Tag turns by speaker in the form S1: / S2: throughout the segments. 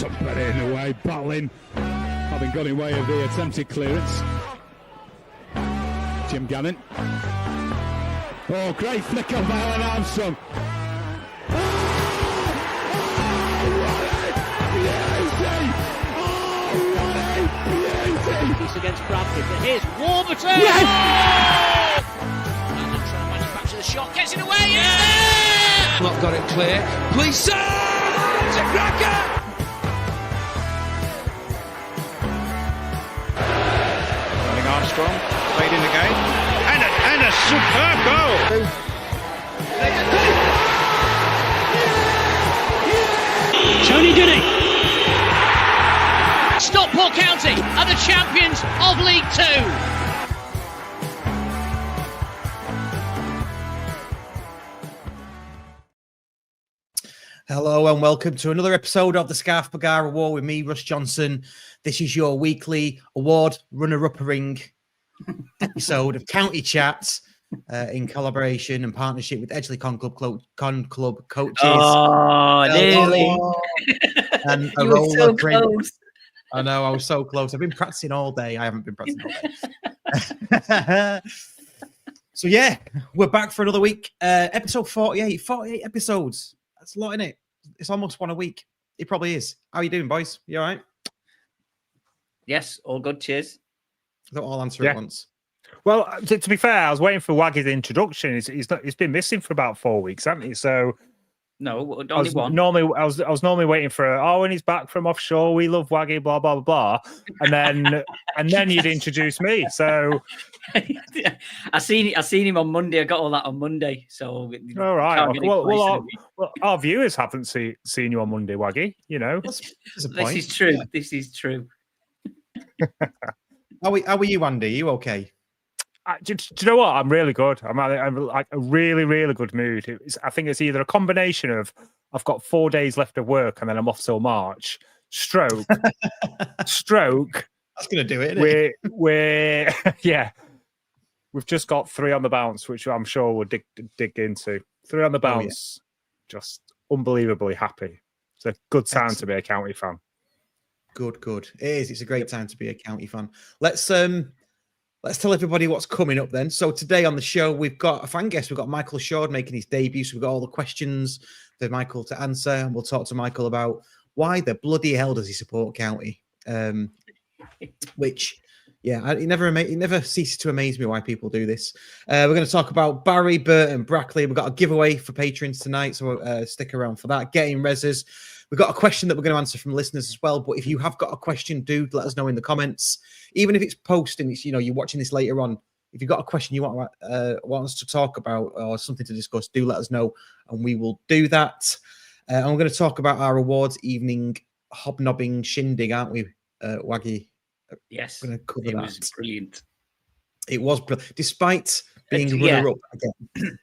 S1: to bury it in the way. Battling, having got in way of the attempted clearance. Jim Gannon. Oh, great flick on by Alan Armstrong.
S2: It's against Bradley, but here's Warburton!
S1: Yes!
S2: Oh! And then trying to manufacture the shot, gets it away, yeah!
S3: Not got it clear. Please, it's a cracker!
S4: Running Armstrong, played in again, and a superb goal!
S2: Tony did it! Stockport County are the champions of League Two.
S5: Hello and welcome to another episode of the Scarf Bagar Award with me, Russ Johnson. This is your weekly award runner-uppering episode of County Chats in collaboration and partnership with Edgeley Con Club coaches.
S6: Oh, nearly.
S5: And
S6: you were so close.
S5: I know, I was so close. I've been practicing all day. I haven't been practicing all day. So, yeah, we're back for another week. Episode 48. 48 episodes. That's a lot, isn't it? It's almost one a week. It probably is. How are you doing, boys? You all right?
S6: Yes, all good. Cheers.
S5: Don't all answer at once.
S7: Well, to be fair, I was waiting for Waggy's introduction. He's been missing for about 4 weeks, hasn't he? So
S6: no,
S7: I was normally waiting for when he's back from offshore. We love Waggy, blah blah blah, and then you'd introduce me. So
S6: I seen him on Monday. I got all that on Monday. So
S7: all right. Well, our viewers haven't seen you on Monday, Waggy. You know,
S6: this is true. Yeah. This is true.
S5: How are you, Andy? Are you okay?
S7: Do you know what? I'm really good. I'm like a really, really good mood. I think it's either a combination of I've got 4 days left of work and then I'm off till March. Stroke. That's
S5: going to do it, isn't
S7: it? Yeah. We've just got 3 on the bounce, which I'm sure we'll dig into. 3 on the bounce. Oh, yeah. Just unbelievably happy. It's a good time to be a county fan.
S5: Good. It is. It's a great time to be a county fan. Let's tell everybody what's coming up then. So today on the show, we've got a fan guest. We've got Michael Shord making his debut. So we've got all the questions for Michael to answer. And we'll talk to Michael about why the bloody hell does he support County? Which, yeah, it never ceases to amaze me why people do this. We're going to talk about Barry, Burton, Brackley. We've got a giveaway for patrons tonight. So stick around for that. Get In't Rezzers. We've got a question that we're going to answer from listeners as well. But if you have got a question, do let us know in the comments. Even if it's posting, it's, you're watching this later on. If you've got a question you want us to talk about or something to discuss, do let us know and we will do that. And we're going to talk about our awards evening hobnobbing shindig, aren't we, Waggy?
S6: Yes,
S5: we're going to cover
S6: it
S5: that.
S6: Was brilliant.
S5: It was brilliant, despite being runner-up again.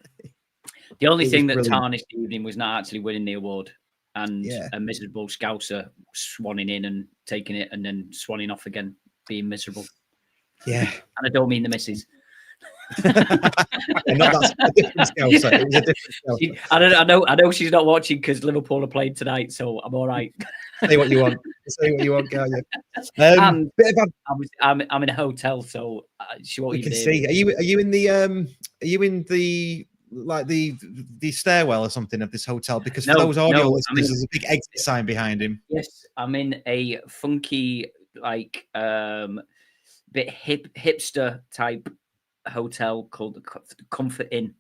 S6: The only thing that tarnished the evening was not actually winning the award. And a miserable Scouser swanning in and taking it and then swanning off again, being miserable.
S5: Yeah.
S6: And I don't mean the missus.
S5: That's a different Scouser. It was a different
S6: Scouser. I know she's not watching because Liverpool are playing tonight, so I'm all right.
S5: Say what you want. Can't you?
S6: I'm in a hotel, so she won't even
S5: see. Are you in the like the stairwell or something of this hotel? Because for those audio listeners, there's a big exit sign behind him.
S6: Yes, I'm in a funky, like bit hipster type hotel called the Comfort Inn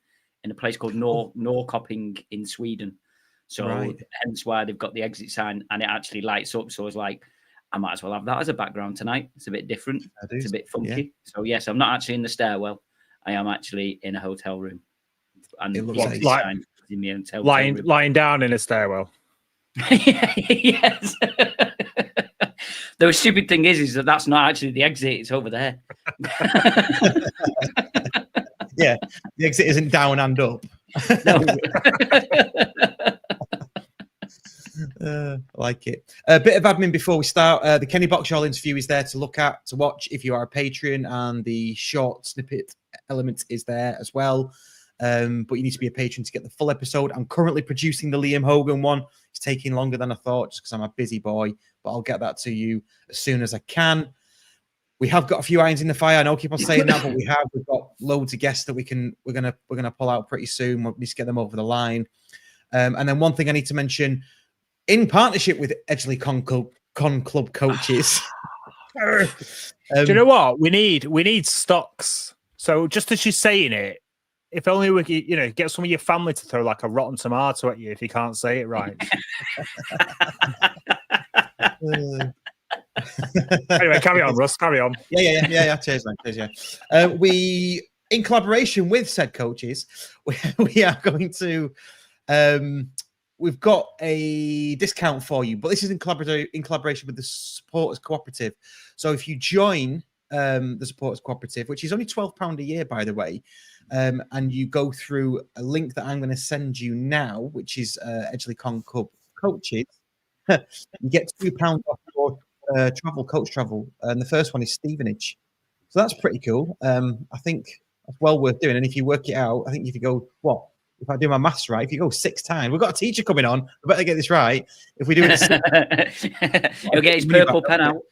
S6: in a place called Norrköping in Sweden. So hence why they've got the exit sign and it actually lights up. So I was like, I might as well have that as a background tonight. It's a bit different. It's a bit funky. Yeah. So yes, I'm not actually in the stairwell. I am actually in a hotel room. And
S5: it looks like
S7: lying down in a stairwell.
S6: Yes. The stupid thing is that that's not actually the exit; it's over there.
S5: Yeah, the exit isn't down and up.
S6: No.
S5: I like it. A bit of admin before we start. The Kenny Boxall interview is there to look at, to watch if you are a Patreon, and the short snippet element is there as well. But you need to be a patron to get the full episode. I'm currently producing the Liam Hogan one. It's taking longer than I thought just because I'm a busy boy, but I'll get that to you as soon as I can. We have got a few irons in the fire. I know I keep on saying that, but we've got loads of guests that we're gonna pull out pretty soon. We need to get them over the line. And then one thing I need to mention, in partnership with Edgeley Con Club coaches.
S7: Do you know what we need stocks? So just as you're saying it, if only we could, get some of your family to throw like a rotten tomato at you if you can't say it right. Anyway, carry on, Russ. Carry on.
S5: Yeah. Cheers, man. Cheers, yeah. We, in collaboration with said coaches, we are going to. We've got a discount for you, but this is in collaboration with the Supporters Cooperative. So if you join the Supporters Cooperative, which is only £12 a year, by the way, and you go through a link that I'm going to send you now, which is Edgeley Con Club coaches, you get £2 off your coach travel, and the first one is Stevenage. So that's pretty cool. I think that's well worth doing. And if you work it out, I think if you go, if I do my maths right, if you go 6 times, we've got a teacher coming on. I better get this right. If we do it,
S6: he'll get his purple pen out.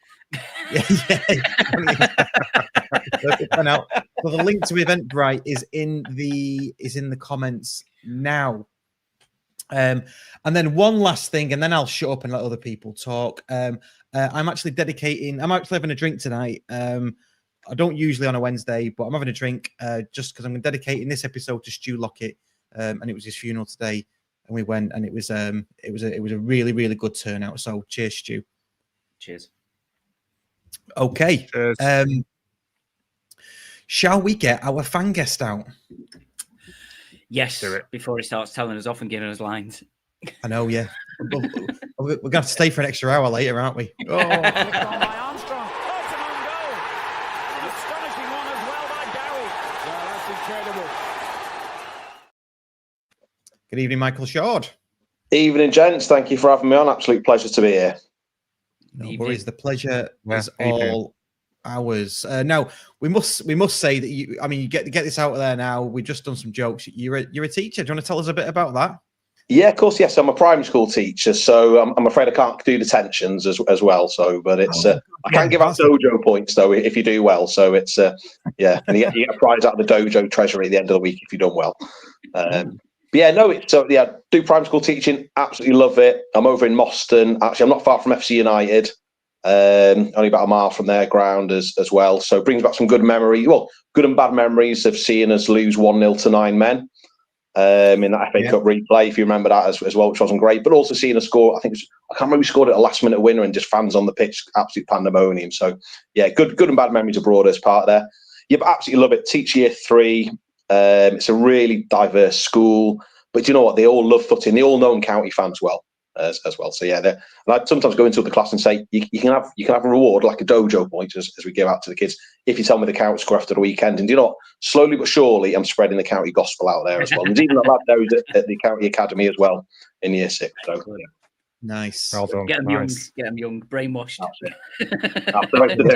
S5: Purple pen out. So the link to Eventbrite is in the comments now. And then one last thing, and then I'll shut up and let other people talk. I'm actually having a drink tonight. I don't usually on a Wednesday, but I'm having a drink just because I'm dedicating this episode to Stu Lockett. And it was his funeral today, and we went, and it was a really, really good turnout. So cheers, Stu.
S6: Cheers.
S5: Okay.
S7: Cheers.
S5: Shall we get our fan guest out?
S6: Yes, before he starts telling us off and giving us lines.
S5: I know, yeah. We're going to have to stay for an extra hour later, aren't we? Good evening, Michael Shard.
S8: Evening, gents. Thank you for having me on. Absolute pleasure to be here.
S5: No worries. The pleasure is all ours. Now, we must say that you get this out of there now. We've just done some jokes. You're a teacher. Do you want to tell us a bit about that?
S8: Yeah, of course. Yes, I'm a primary school teacher, so I'm afraid I can't do detentions as well. So, but it's I can give out dojo points though if you do well. So it's and you get a prize out of the dojo treasury at the end of the week if you've done well. Do primary school teaching. Absolutely love it. I'm over in Moston. Actually, I'm not far from FC United. Only about a mile from their ground as well. So it brings back some good memories. Well, good and bad memories of seeing us lose 1-0 to 9 men in that FA Cup replay, if you remember that as well, which wasn't great. But also seeing us score, I can't remember we scored at a last minute winner and just fans on the pitch, absolute pandemonium. So yeah, good and bad memories abroad as part there. Yeah, but absolutely love it. Teach year 3. It's a really diverse school, but you know what? They all love footy, and they all know county fans well as well. So yeah, and I'd sometimes go into the class and say, you can have a reward like a dojo point as we give out to the kids if you tell me the county score after the weekend. And you know what? Slowly but surely, I'm spreading the county gospel out there as well. And even a lad there who's at the county academy as well in year 6. So
S5: nice.
S7: Well done.
S6: Get them young, brainwashed.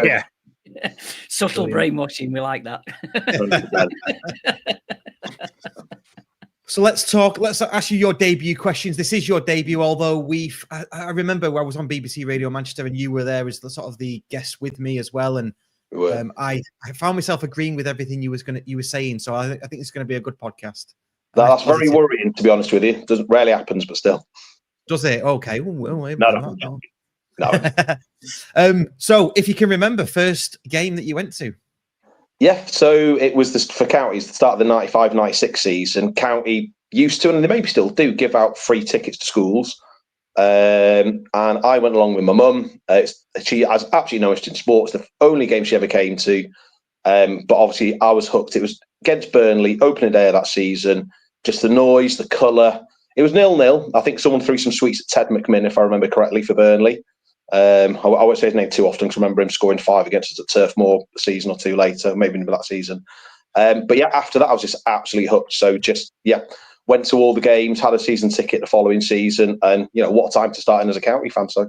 S7: Yeah.
S6: Subtle brainwashing, we like that.
S5: So let's ask you your debut questions. This is your debut, although I remember I was on BBC Radio Manchester and you were there as the guest with me as well, and I found myself agreeing with everything you were saying. So I think it's going to be a good podcast.
S8: That's very worrying, to be honest with you. Doesn't rarely happens, but still.
S5: Does it? Okay.
S8: No.
S5: So if you can remember, first game that you went to.
S8: Yeah, so it was for counties, the start of the 95-96 season. County used to, and they maybe still do, give out free tickets to schools. And I went along with my mum. She has absolutely no interest in sports. The only game she ever came to. But obviously I was hooked. It was against Burnley, opening day of that season. Just the noise, the colour. It was 0-0. I think someone threw some sweets at Ted McMinn, if I remember correctly, for Burnley. I won't say his name too often because I remember him scoring 5 against us at Turf Moor a season or 2 later, maybe in that season. But yeah, after that, I was just absolutely hooked. So went to all the games, had a season ticket the following season, and what a time to start in as a county fan. So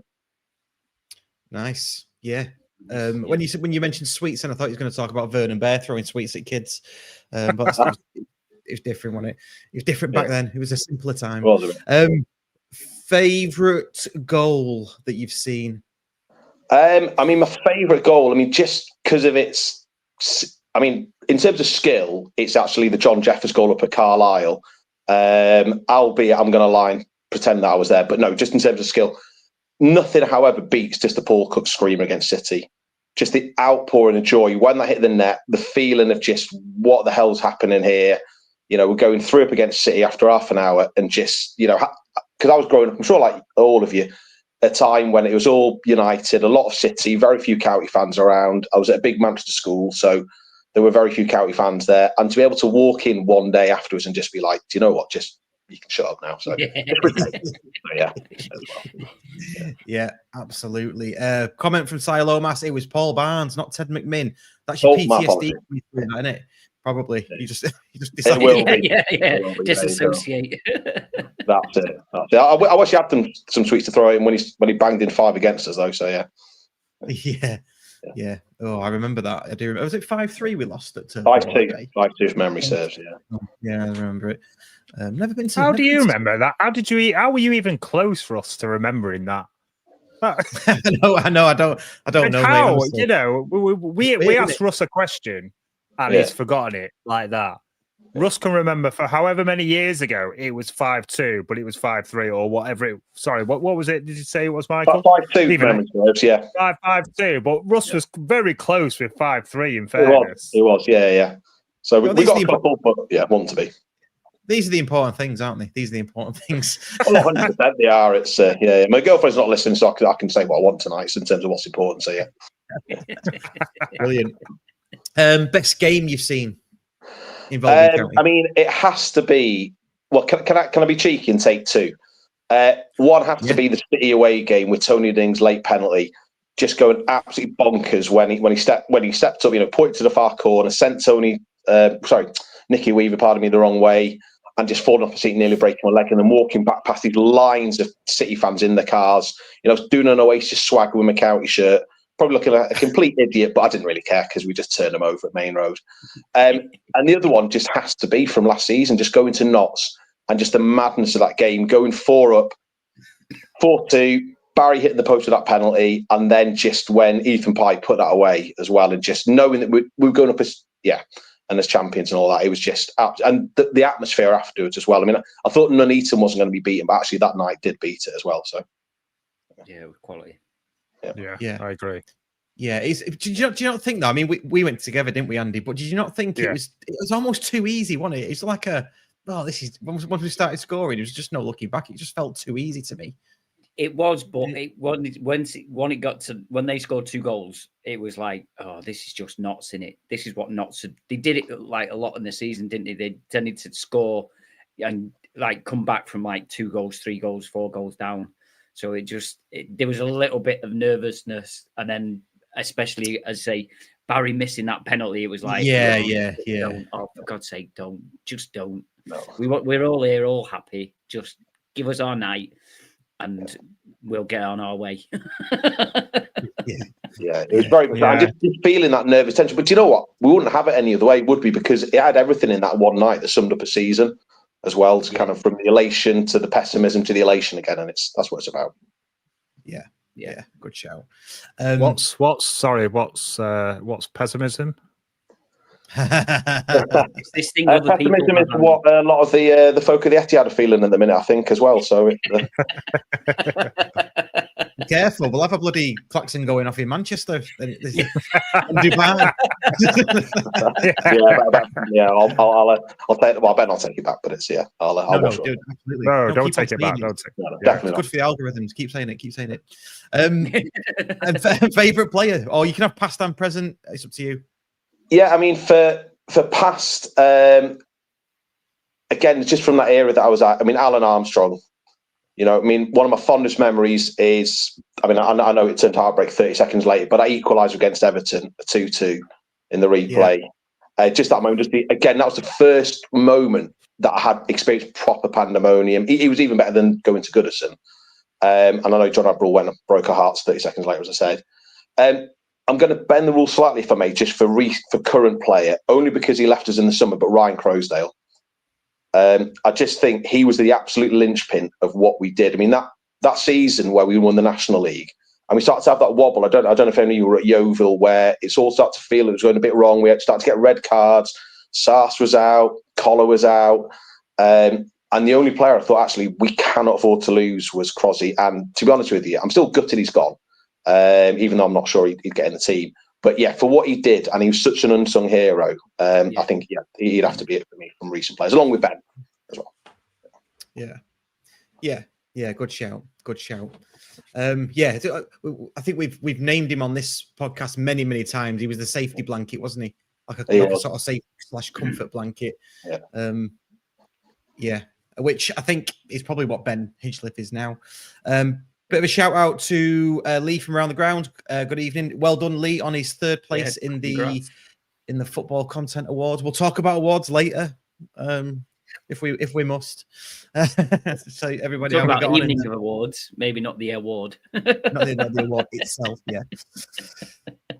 S5: nice, yeah. When you mentioned sweets, and I thought you were going to talk about Vernon Bear throwing sweets at kids, but different, wasn't it? It was different back then. It was a simpler time. Favorite goal that you've seen?
S8: I mean, my favourite goal, I mean, just because of its, I mean, in terms of skill, it's actually the John Jeffers goal up at Carlisle. Albeit, I'm going to lie and pretend that I was there, but no, just in terms of skill, nothing, however, beats just the Paul Cook screamer against City. Just the outpouring of joy when that hit the net, the feeling of just what the hell's happening here. You know, we're going 3-up against City after half an hour, and just, you know, because I was growing up, I'm sure like all of you, a time when it was all United, a lot of City, very few County fans around. I was at a big Manchester school, so there were very few County fans there. And to be able to walk in one day afterwards and just be like, do you know what, just you can shut up now. So
S5: yeah, absolutely. Comment from Silo Mass. It was Paul Barnes, not Ted McMinn. That's your PTSD, isn't it? Probably. You just decided.
S6: Yeah. Disassociate.
S8: That's it. I wish he had some tweets to throw in when he banged in 5 against us, though. So
S5: yeah. Oh, I remember that. I do remember. Was it 5-3 we lost at
S8: 5-2 if memory serves.
S5: Yeah, I remember it. Never been to.
S7: How do you remember that? How were you even close for us to remembering that?
S5: I know. I don't know.
S7: How?
S5: Mate,
S7: you know, we asked Russ a question and he's forgotten it like that. Russ can remember for however many years ago it was 5-2, but it was 5-3 or whatever. Sorry, what was it? Did you say it was, Michael?
S8: 5-2.
S7: 5-2. But Russ was very close with 5-3. In fairness,
S8: it was. Yeah. So we got a couple, but want to be.
S5: These are the important things, aren't they? These are the important things.
S8: 100% they are. It's My girlfriend's not listening, so I can say what I want tonight in terms of what's important. So
S5: Brilliant. Best game you've seen involving County?
S8: I mean, it has to be. Well, can I be cheeky and take 2? One has to be the City away game with Tony Ding's late penalty, just going absolutely bonkers when he stepped up. You know, pointed to the far corner, sent Nicky Weaver, the wrong way, and just falling off a seat, nearly breaking my leg, and then walking back past these lines of City fans in their cars. You know, doing an Oasis swag with my County shirt. Probably looking like a complete idiot, but I didn't really care because we just turned them over at Main Road. And the other one just has to be from last season, just going to Notts and just the madness of that game, going 4-up, 4-2, Barry hitting the post with that penalty, and then just when Ethan Pye put that away as well, and just knowing that we were going up as champions and all that, it was just and the atmosphere afterwards as well. I mean, I thought Nuneaton wasn't going to be beaten, but actually that night did beat it as well. So
S6: yeah, with quality.
S7: Yeah, I agree.
S5: Yeah, do you not think though? I mean, we went together, didn't we, Andy? But did you not think it was almost too easy, wasn't it? It's like this is once we started scoring, it was just no looking back. It just felt too easy to me.
S6: It was, but when they scored 2 goals, it was like, oh, this is just Notts in it. This is what Notts. They did it like a lot in the season, didn't they? They tended to score and like come back from like 2 goals, 3 goals, 4 goals down. So there was a little bit of nervousness, and then especially as Barry missing that penalty, it was like, don't, oh, for God's sake, don't. No. We're all here, all happy. Just give us our night, and we'll get on our way.
S8: Yeah, it was very much. I'm just feeling that nervous tension. But do you know what? We wouldn't have it any other way, would we? Because it had everything in that one night that summed up a season as well, to kind of from the elation to the pessimism to the elation again, and that's what it's about.
S5: Yeah, good shout.
S7: What's pessimism?
S6: It's this thing other people
S8: pessimism is what a lot of the folk of the Etihad are feeling at the minute, I think, as well. So
S5: be careful, we'll have a bloody klaxon going off in Manchester and Dubai. I'll take it. Well, I better not take it back, but it's I'll
S7: don't take it back.
S5: It's good for the algorithms. Keep saying it. And favorite player, or you can have past and present. It's up to you.
S8: Yeah, I mean, for past, again, just from that era that I was at, I mean, Alan Armstrong, you know, I mean, one of my fondest memories is, I mean, I know it turned heartbreak 30 seconds later, but I equalised against Everton, a 2-2 in the replay. Just that moment, that was the first moment that I had experienced proper pandemonium. He was even better than going to Goodison. And I know John Abril went and broke our hearts 30 seconds later, as I said. I'm going to bend the rules slightly, if I may, just for current player, only because he left us in the summer, but Ryan Croasdale. I just think he was the absolute linchpin of what we did. I mean, that season where we won the National League, and we started to have that wobble. I don't know if any of you were at Yeovil, where it's all started to feel it was going a bit wrong. We had started to get red cards. Sars was out, Collar was out, and the only player I thought actually we cannot afford to lose was Crosby. And to be honest with you, I'm still gutted he's gone, even though I'm not sure he'd get in the team. But yeah, for what he did, and he was such an unsung hero, I think he'd have to be it for me from recent players, along with Ben as well.
S5: Yeah. Good shout. I think we've named him on this podcast many times. He was the safety blanket, wasn't he? Like a sort of safe / comfort blanket. Which I think is probably what Ben Hinchcliffe is now. Bit of a shout out to Lee from Around the Ground. Good evening. Well done, Lee, on his third place in the Football Content Awards. We'll talk about awards later, if we must. So everybody,
S6: talk about evening of awards, maybe not the award.
S5: not the award itself. Yeah.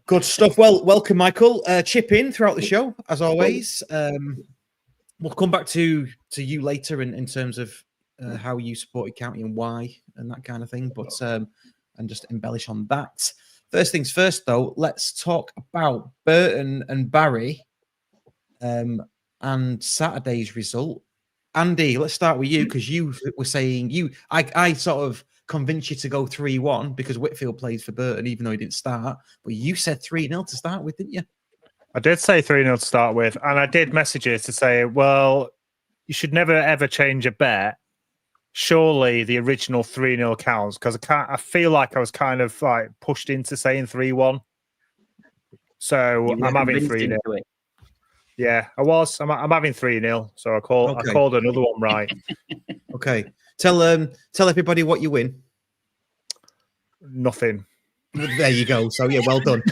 S5: Good stuff. Well, welcome, Michael. Chip in throughout the show as always. We'll come back to you later in terms of how you supported County and why and that kind of thing, but and just embellish on that. First things first, though, let's talk about Burton and Barry and Saturday's result. Andy, let's start with you, because you were saying I sort of convinced you to go 3-1 because Whitfield plays for Burton, even though he didn't start. But you said 3-0 to start with, didn't you?
S7: I did say 3-0 to start with, and I did messages to say, well, you should never ever change a bet. Surely the original 3-0 counts, because I feel like I was kind of like pushed into saying 3-1. So I'm having 3-0. Yeah, I was. I'm having 3-0. So I called another one right.
S5: Okay. Tell everybody what you win.
S7: Nothing.
S5: There you go. So yeah, well done.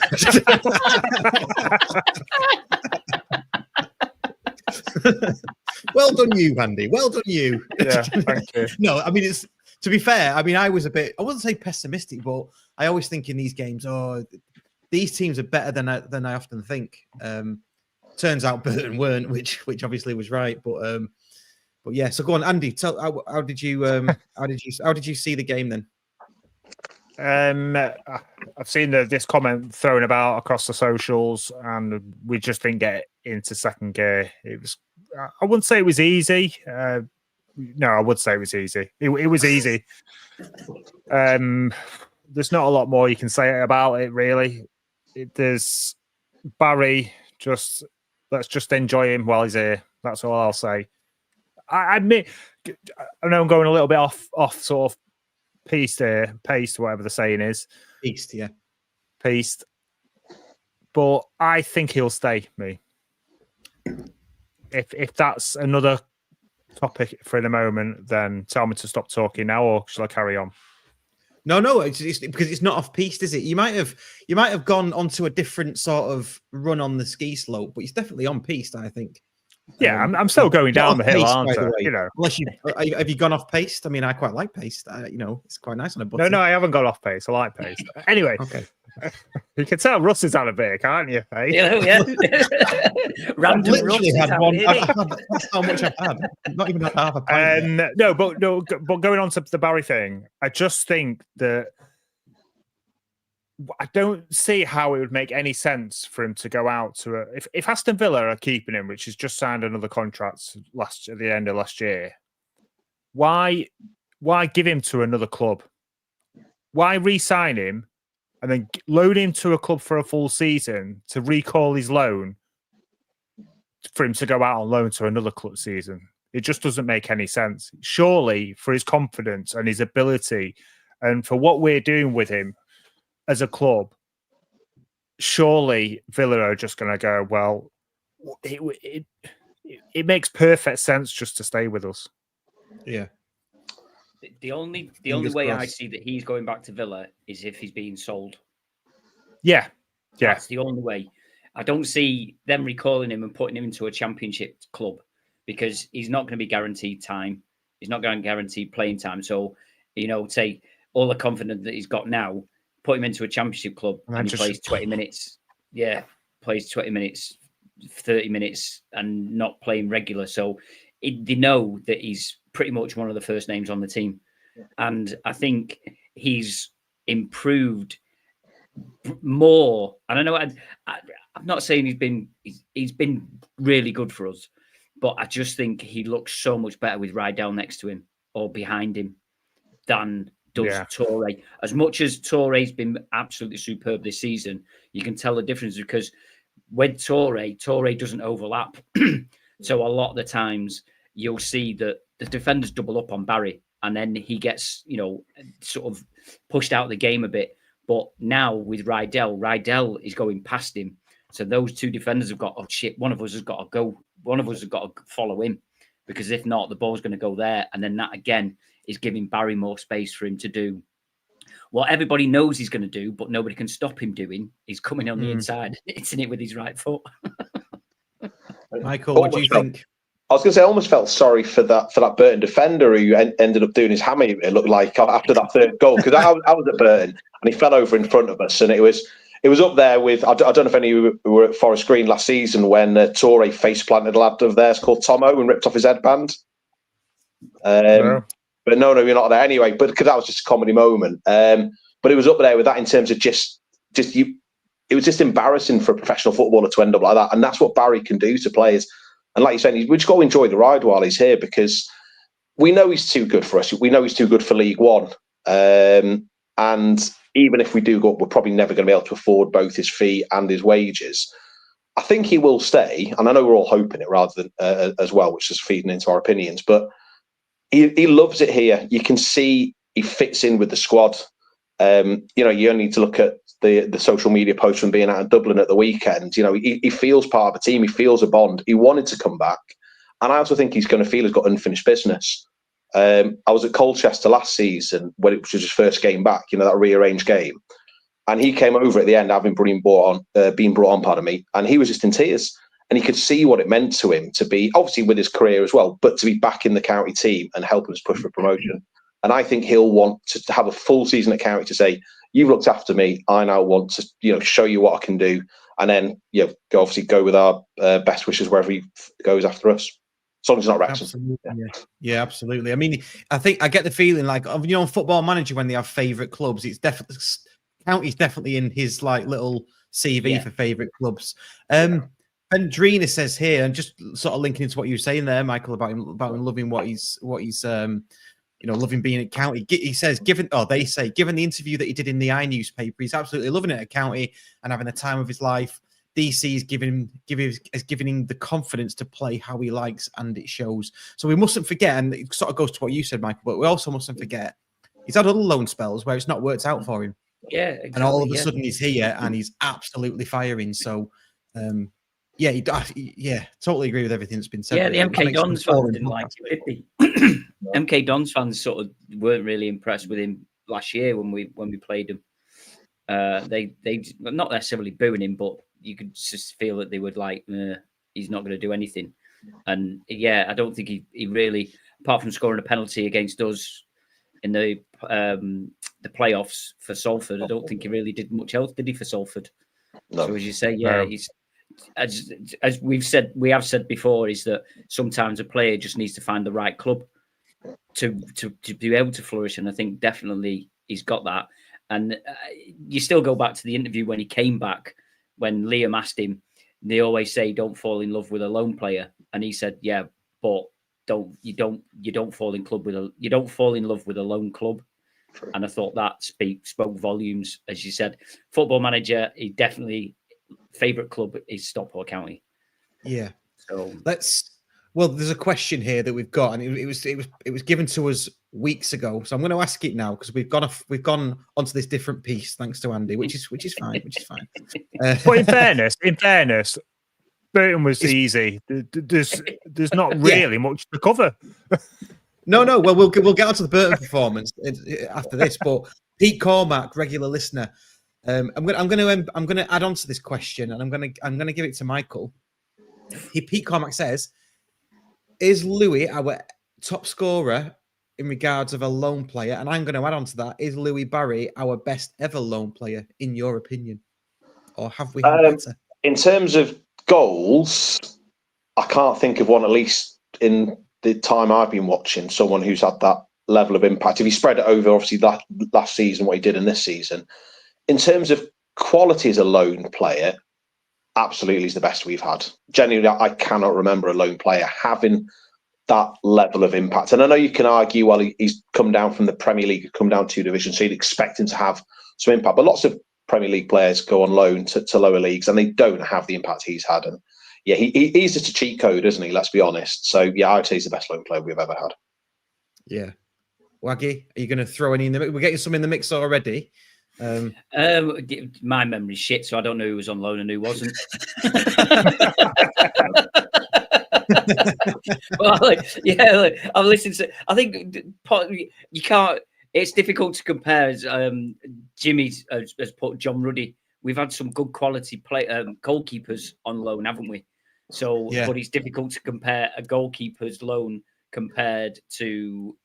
S5: Well done, you, Andy. Well done, you.
S7: Yeah, thank you.
S5: No, I mean, it's, to be fair, I mean, I was a bit, I wouldn't say pessimistic, but I always think in these games, these teams are better than I often think. Turns out Burton weren't, which obviously was right. But yeah. So go on, Andy. Tell how did you see the game then?
S7: I've seen this comment thrown about across the socials, and we just didn't get into second gear. It was, I wouldn't say it was easy. No, I would say it was easy. It was easy. There's not a lot more you can say about it, really. There's Barry. Let's just enjoy him while he's here. That's all I'll say. I admit, I know I'm going a little bit off sort of pace, whatever the saying is. Paste. But I think he'll stay, me. If that's another topic for the moment, then tell me to stop talking now, or shall I carry on?
S5: No, it's because it's not off piste, is it? You might have gone onto a different sort of run on the ski slope, but it's definitely on piste, I think.
S7: Yeah, I'm still going down the hill, aren't I? You know,
S5: unless have you gone off piste? I mean, I quite like piste. It's quite nice on a button.
S7: No, I haven't gone off pace. I like pace. Anyway,
S5: okay.
S7: You can tell Russ is on a bit, can't you? Hey?
S6: Yeah. Random Russ
S5: had one. That's how much I've had. Not even half a pint.
S7: But going on to the Barry thing, I just think that I don't see how it would make any sense for him to go out to if Aston Villa are keeping him, which has just signed another contract at the end of last year. Why give him to another club? Why re-sign him and then loan him to a club for a full season to recall his loan for him to go out on loan to another club season? It just doesn't make any sense. Surely, for his confidence and his ability and for what we're doing with him as a club, surely Villa are just going to go, well, it makes perfect sense just to stay with us.
S5: Yeah.
S6: The only way I see that he's going back to Villa is if he's being sold.
S7: Yeah.
S6: That's the only way. I don't see them recalling him and putting him into a championship club because he's not going to be guaranteed time. He's not going to guarantee playing time. So, say all the confidence that he's got now, put him into a championship club and he plays 20 minutes. Yeah, plays 20 minutes, 30 minutes and not playing regular. So they know that he's pretty much one of the first names on the team. And I think he's improved more. And I know I'm not saying he's been really good for us, but I just think he looks so much better with Rydell next to him or behind him than does Toure. As much as Toure's been absolutely superb this season, you can tell the difference because with Toure doesn't overlap. So a lot of the times you'll see that the defenders double up on Barry and then he gets, sort of pushed out of the game a bit. But now with Rydell is going past him. So those two defenders have got, oh shit, one of us has got to go. One of us has got to follow him because if not, the ball's going to go there. And then that again is giving Barry more space for him to do what everybody knows he's going to do, but nobody can stop him doing. He's coming on the inside, hitting it with his right foot.
S5: Michael, what do you think?
S8: I was going to say, I almost felt sorry for that Burton defender who ended up doing his hammy. It looked like after that third goal because I was at Burton and he fell over in front of us, and it was up there with I don't know if any of you were at Forest Green last season when Toure face planted a lad of theirs called Tomo and ripped off his headband.
S7: No.
S8: But no, you're not there anyway. But because that was just a comedy moment. But it was up there with that in terms of just you. It was just embarrassing for a professional footballer to end up like that, and that's what Barry can do to players. And like you're saying, we just got to enjoy the ride while he's here because we know he's too good for us. We know he's too good for League One. And even if we do go up, we're probably never going to be able to afford both his fee and his wages. I think he will stay, and I know we're all hoping it rather than as well, which is feeding into our opinions. But he loves it here. You can see he fits in with the squad. You only need to look at the social media posts from being out of Dublin at the weekend. He feels part of the team. He feels a bond. He wanted to come back. And I also think he's going to feel he's got unfinished business. I was at Colchester last season when it was his first game back, that rearranged game. And he came over at the end, having been brought on, and he was just in tears. And he could see what it meant to him to be, obviously with his career as well, but to be back in the county team and helping us push for promotion. And I think he'll want to have a full season at county to say, you've looked after me. I now want to, show you what I can do. And then, go with our best wishes wherever he goes after us. As long as it's not Wrexham.
S5: Absolutely. Yeah, absolutely. I mean, I think I get the feeling like, on Football Manager, when they have favourite clubs, it's definitely, county's definitely in his little CV for favourite clubs. Vendrina says here, and just sort of linking into what you were saying there, Michael, about him loving what he's loving being at county. He says, given the interview that he did in the newspaper, he's absolutely loving it at county and having the time of his life. DC is giving him the confidence to play how he likes, and it shows. So we mustn't forget, and it sort of goes to what you said, Michael, but we also mustn't forget he's had other loan spells where it's not worked out for him.
S6: Yeah, exactly,
S5: and all of a sudden he's here and he's absolutely firing. So, totally agree with everything that's been said.
S6: Yeah, the MK Dons fans didn't like him, did they? MK Dons fans sort of weren't really impressed with him last year when we played him. They not necessarily booing him, but you could just feel that they would he's not going to do anything. And I don't think he really, apart from scoring a penalty against us in the playoffs for Salford, I don't think he really did much else, did he, for Salford? No. So as you say, he's as we have said before, is that sometimes a player just needs to find the right club to be able to flourish, and I think definitely he's got that. And you still go back to the interview when he came back, when Liam asked him, they always say don't fall in love with a lone player, and he said, yeah, but you don't fall in love with a lone club. True. And I thought that spoke volumes. As you said, Football Manager, he definitely favourite club is Stockport County.
S5: Yeah.
S6: So
S5: there's a question here that we've got, and it was given to us weeks ago. So I'm going to ask it now because we've gone onto this different piece thanks to Andy, which is fine.
S7: But in fairness, Burton was easy. There's not really much to cover.
S5: No. Well, we'll get onto the Burton performance after this. But Pete Cormack, regular listener, I'm going to add on to this question, and I'm going to give it to Michael. Pete Cormack says, "Is Louis our top scorer in regards of a lone player?" And I'm going to add on to that: is Louis Barry our best ever lone player, in your opinion, or have we had better?
S8: In terms of goals, I can't think of one, at least in the time I've been watching, someone who's had that level of impact. If you spread it over, obviously, that last season, what he did in this season, in terms of quality as a lone player, absolutely is the best we've had. Genuinely, I cannot remember a lone player having that level of impact. And I know you can argue, well, he's come down from the Premier League, come down 2 divisions, so you'd expect him to have some impact. But lots of Premier League players go on loan to lower leagues, and they don't have the impact he's had. And yeah, he's just a cheat code, isn't he? Let's be honest. So yeah, I'd say he's the best lone player we've ever had.
S5: Yeah. Waggy, are you going to throw any in the mix? We're getting some in the mix already.
S6: My memory's shit, so I don't know who was on loan and who wasn't. Well, I've listened to. I think you can't. It's difficult to compare. Jimmy has put John Ruddy. We've had some good quality goalkeepers on loan, haven't we? So, but it's difficult to compare a goalkeeper's loan compared to,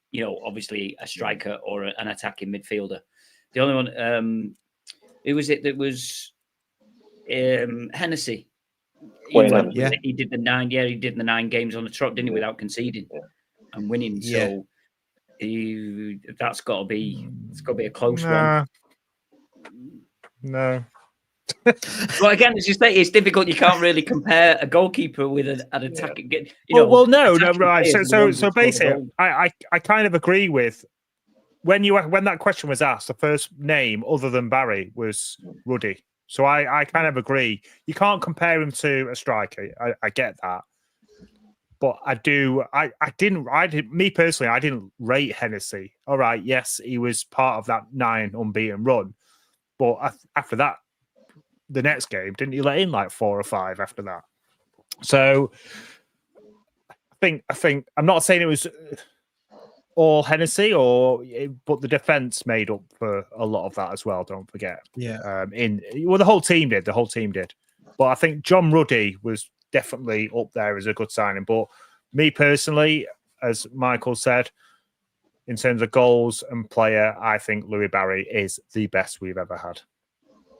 S6: obviously a striker or an attacking midfielder. The only one, who was it that was Hennessy? He did the 9. Yeah, he did the 9 games on the trot, didn't he, without conceding and winning.
S5: Yeah.
S6: So that's got to be a close one.
S7: No.
S6: Well, again, as you say, it's difficult. You can't really compare a goalkeeper with an attacking.
S7: No, right. So basically, I kind of agree with when that question was asked. The first name other than Barry was Ruddy. So I kind of agree. You can't compare him to a striker. I get that, but I didn't rate Hennessy. All right, yes, he was part of that 9 unbeaten run, but after that, the next game, didn't he let in like 4 or 5 after that? So I think I'm not saying it was all Hennessy, but the defense made up for a lot of that as well. Don't forget.
S5: Yeah.
S7: The whole team did. But I think John Ruddy was definitely up there as a good signing. But me personally, as Michael said, in terms of goals and player, I think Louis Barry is the best we've ever had.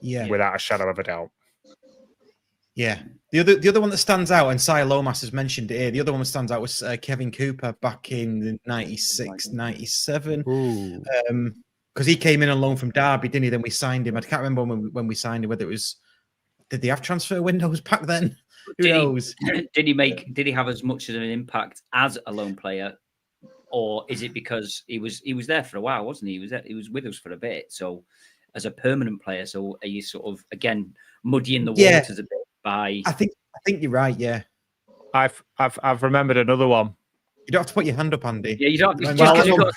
S5: Yeah,
S7: without a shadow of a doubt.
S5: Yeah, the other one that stands out, and Sia Lomas has mentioned it here. The other one that stands out was Kevin Cooper back in 96, 97. Because he came in on loan from Derby, didn't he? Then we signed him. I can't remember when we signed him. Whether it was, did they have transfer windows back then? Who knows?
S6: Did he have as much of an impact as a loan player, or is it because he was there for a while, wasn't he? He was with us for a bit, so. As a permanent player, so are you sort of again muddying the waters a bit by? I think
S5: you're right. Yeah,
S7: I've remembered another one.
S5: You don't have to put your hand up, Andy.
S6: Yeah, you don't.
S8: You're not my class.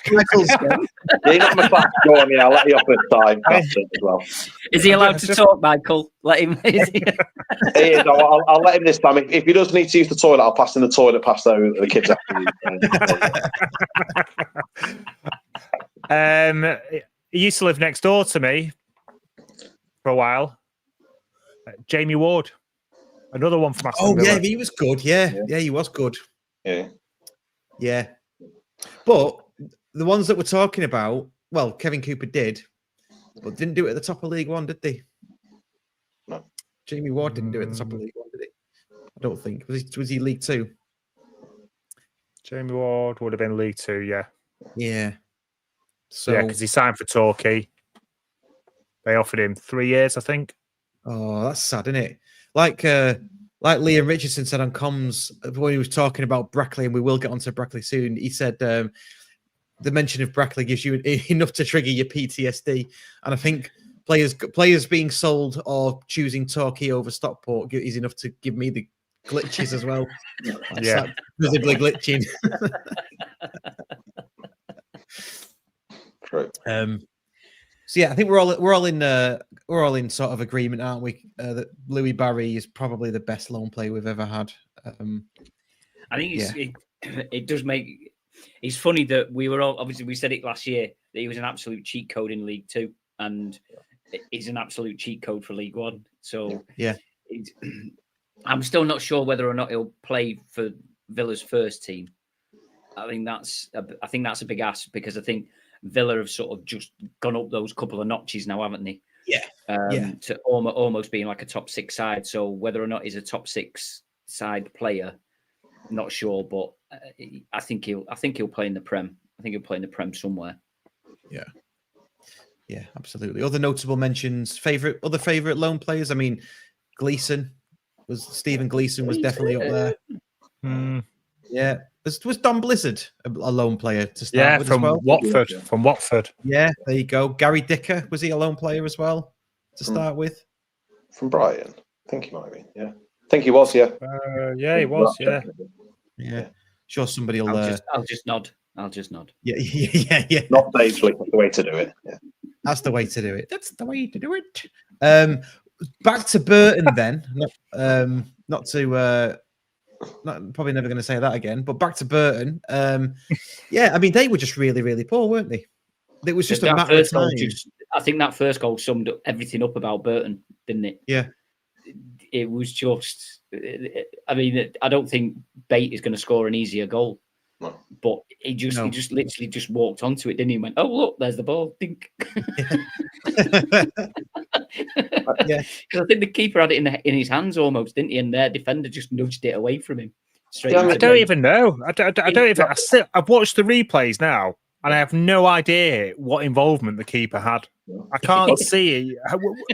S8: Go on, I'll let you up at time. As well.
S6: Is he allowed to talk, Michael? Let him.
S8: He is. I'll let him this time. If he does need to use the toilet, I'll pass in the toilet past the kids
S7: after you. He used to live next door to me for a while. Jamie Ward, another one from Aston Villa.
S5: Yeah, he was good. Yeah, he was good.
S8: Yeah.
S5: But the ones that we're talking about, well, Kevin Cooper did, but didn't do it at the top of League One, did they?
S8: No.
S5: Jamie Ward didn't do it at the top of League One, did he? I don't think. Was he League Two?
S7: Jamie Ward would have been League Two, yeah.
S5: Yeah. So,
S7: yeah, because he signed for Torquay. They offered him 3 years, I think.
S5: Oh, that's sad, isn't it? Like Liam Richardson said on comms when he was talking about Brackley, and we will get onto Brackley soon. He said the mention of Brackley gives you enough to trigger your PTSD, and I think players being sold or choosing Torquay over Stockport is enough to give me the glitches as well.
S7: Yeah,
S5: visibly glitching.
S8: True.
S5: So yeah, I think we're all in sort of agreement, aren't we? That Louis Barry is probably the best loan player we've ever had.
S6: I think it does make. It's funny that we were all obviously we said it last year that he was an absolute cheat code in League Two, and he's an absolute cheat code for League One. So
S5: yeah,
S6: I'm still not sure whether or not he'll play for Villa's first team. I think that's a big ask because I think Villa have sort of just gone up those couple of notches now, haven't they?
S5: Yeah.
S6: To almost being like a top 6 side. So whether or not he's a top 6 side player, Not sure, but I think he'll play in the Prem. I think he'll play in the Prem somewhere.
S5: Yeah, absolutely. Other notable mentions, other favorite loan players. I mean, Stephen Gleeson was definitely up there. Yeah. Was Don Blizzard a lone player to start with
S7: from
S5: as well?
S7: Watford. From Watford.
S5: Yeah, there you go. Gary Dicker, was he a lone player as well to start with?
S8: From Brighton. I think he might have been, yeah. I think he was, yeah.
S7: Yeah, he was, yeah.
S5: Yeah. Sure somebody will...
S6: I'll just nod.
S5: Yeah.
S8: Not Daisley, that's the way to do it. Yeah.
S5: That's the way to do it. That's the way to do it. Back to Burton then. Probably never going to say that again, but back to Burton. Yeah, I mean, they were just really, really poor, weren't they? It was just a matter of time.
S6: I think that first goal summed up everything up about Burton, didn't it?
S5: Yeah.
S6: It was just, I mean, I don't think Bate is going to score an easier goal.
S8: No.
S6: But he just literally just walked onto it, didn't he? And went, oh, look, there's the ball. Think.
S5: Yeah.
S6: I think the keeper had it in his hands almost, didn't he? And their defender just nudged it away from him.
S7: I don't even know. I don't even. I've watched the replays now, and I have no idea what involvement the keeper had. I can't see it.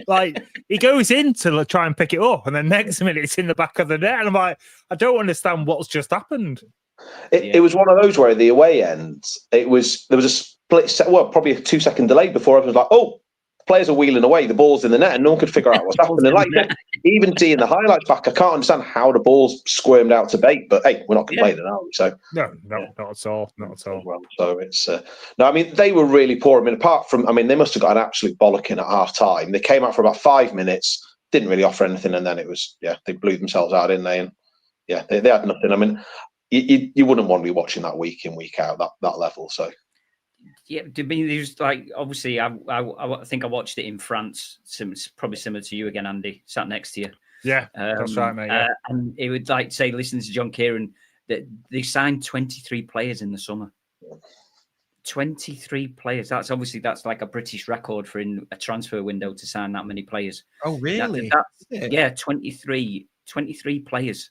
S7: Like, he goes in to try and pick it up, and then next minute it's in the back of the net, and I'm like, I don't understand what's just happened.
S8: It was one of those where the away end, there was a split, probably a 2-second delay before everyone was like, oh, the players are wheeling away, the ball's in the net, and no one could figure out what's happening. Like, even seeing the highlights back, I can't understand how the ball's squirmed out to Bate, but hey, we're not complaining, are we? So
S7: no, not at all.
S8: Well, so it's no, I mean, they were really poor. I mean, apart from, they must have got an absolute bollocking at half time. They came out for about 5 minutes, didn't really offer anything, and then it was, they blew themselves out, didn't they? And they had nothing. I mean, you wouldn't want to be watching that week in, week out, that level. So
S6: yeah, to me, there's like, obviously, I think I watched it in France, probably similar to you again, Andy, sat next to you.
S7: Yeah, that's right, mate. Yeah.
S6: And it would like say, listen to John Kieran, that they signed 23 players in the summer. 23 players. That's like a British record for in a transfer window to sign that many players.
S5: Oh, really?
S6: Yeah, 23 players.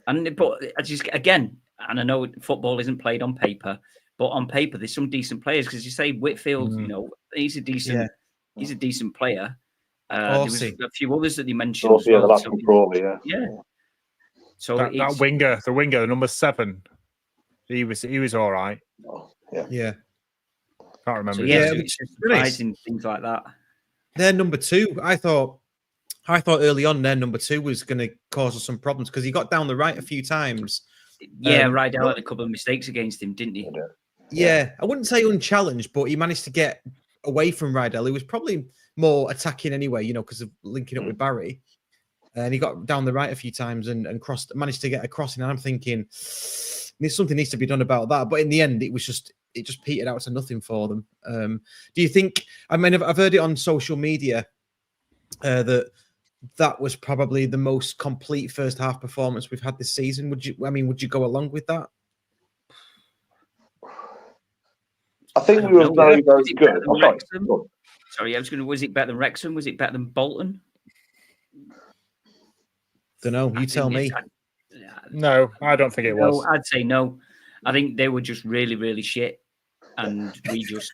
S6: But again, and I know football isn't played on paper, but on paper there's some decent players, because you say Whitfield, he's a decent player. There was a few others that you mentioned. So
S7: that winger, the number 7, he was all right.
S5: Yeah.
S7: Can't remember.
S6: So, it's just surprising things like that.
S5: Their number 2, I thought early on their number 2 was going to cause us some problems, because he got down the right a few times.
S6: Yeah, Rydell had a couple of mistakes against him, didn't he?
S5: Yeah, I wouldn't say unchallenged, but he managed to get away from Rydell. He was probably more attacking anyway, because of linking up with Barry. And he got down the right a few times and managed to get a crossing. And I'm thinking, something needs to be done about that. But in the end, it just petered out to nothing for them. Do you think? I mean, I've heard it on social media that was probably the most complete first half performance we've had this season. Would you go along with that?
S8: I think we were very, very good.
S6: Sorry, was it better than Wrexham? Was it better than Bolton?
S5: Don't know. You tell me.
S7: No, I don't think it was.
S6: I'd say no. I think they were just really, really shit, and we just,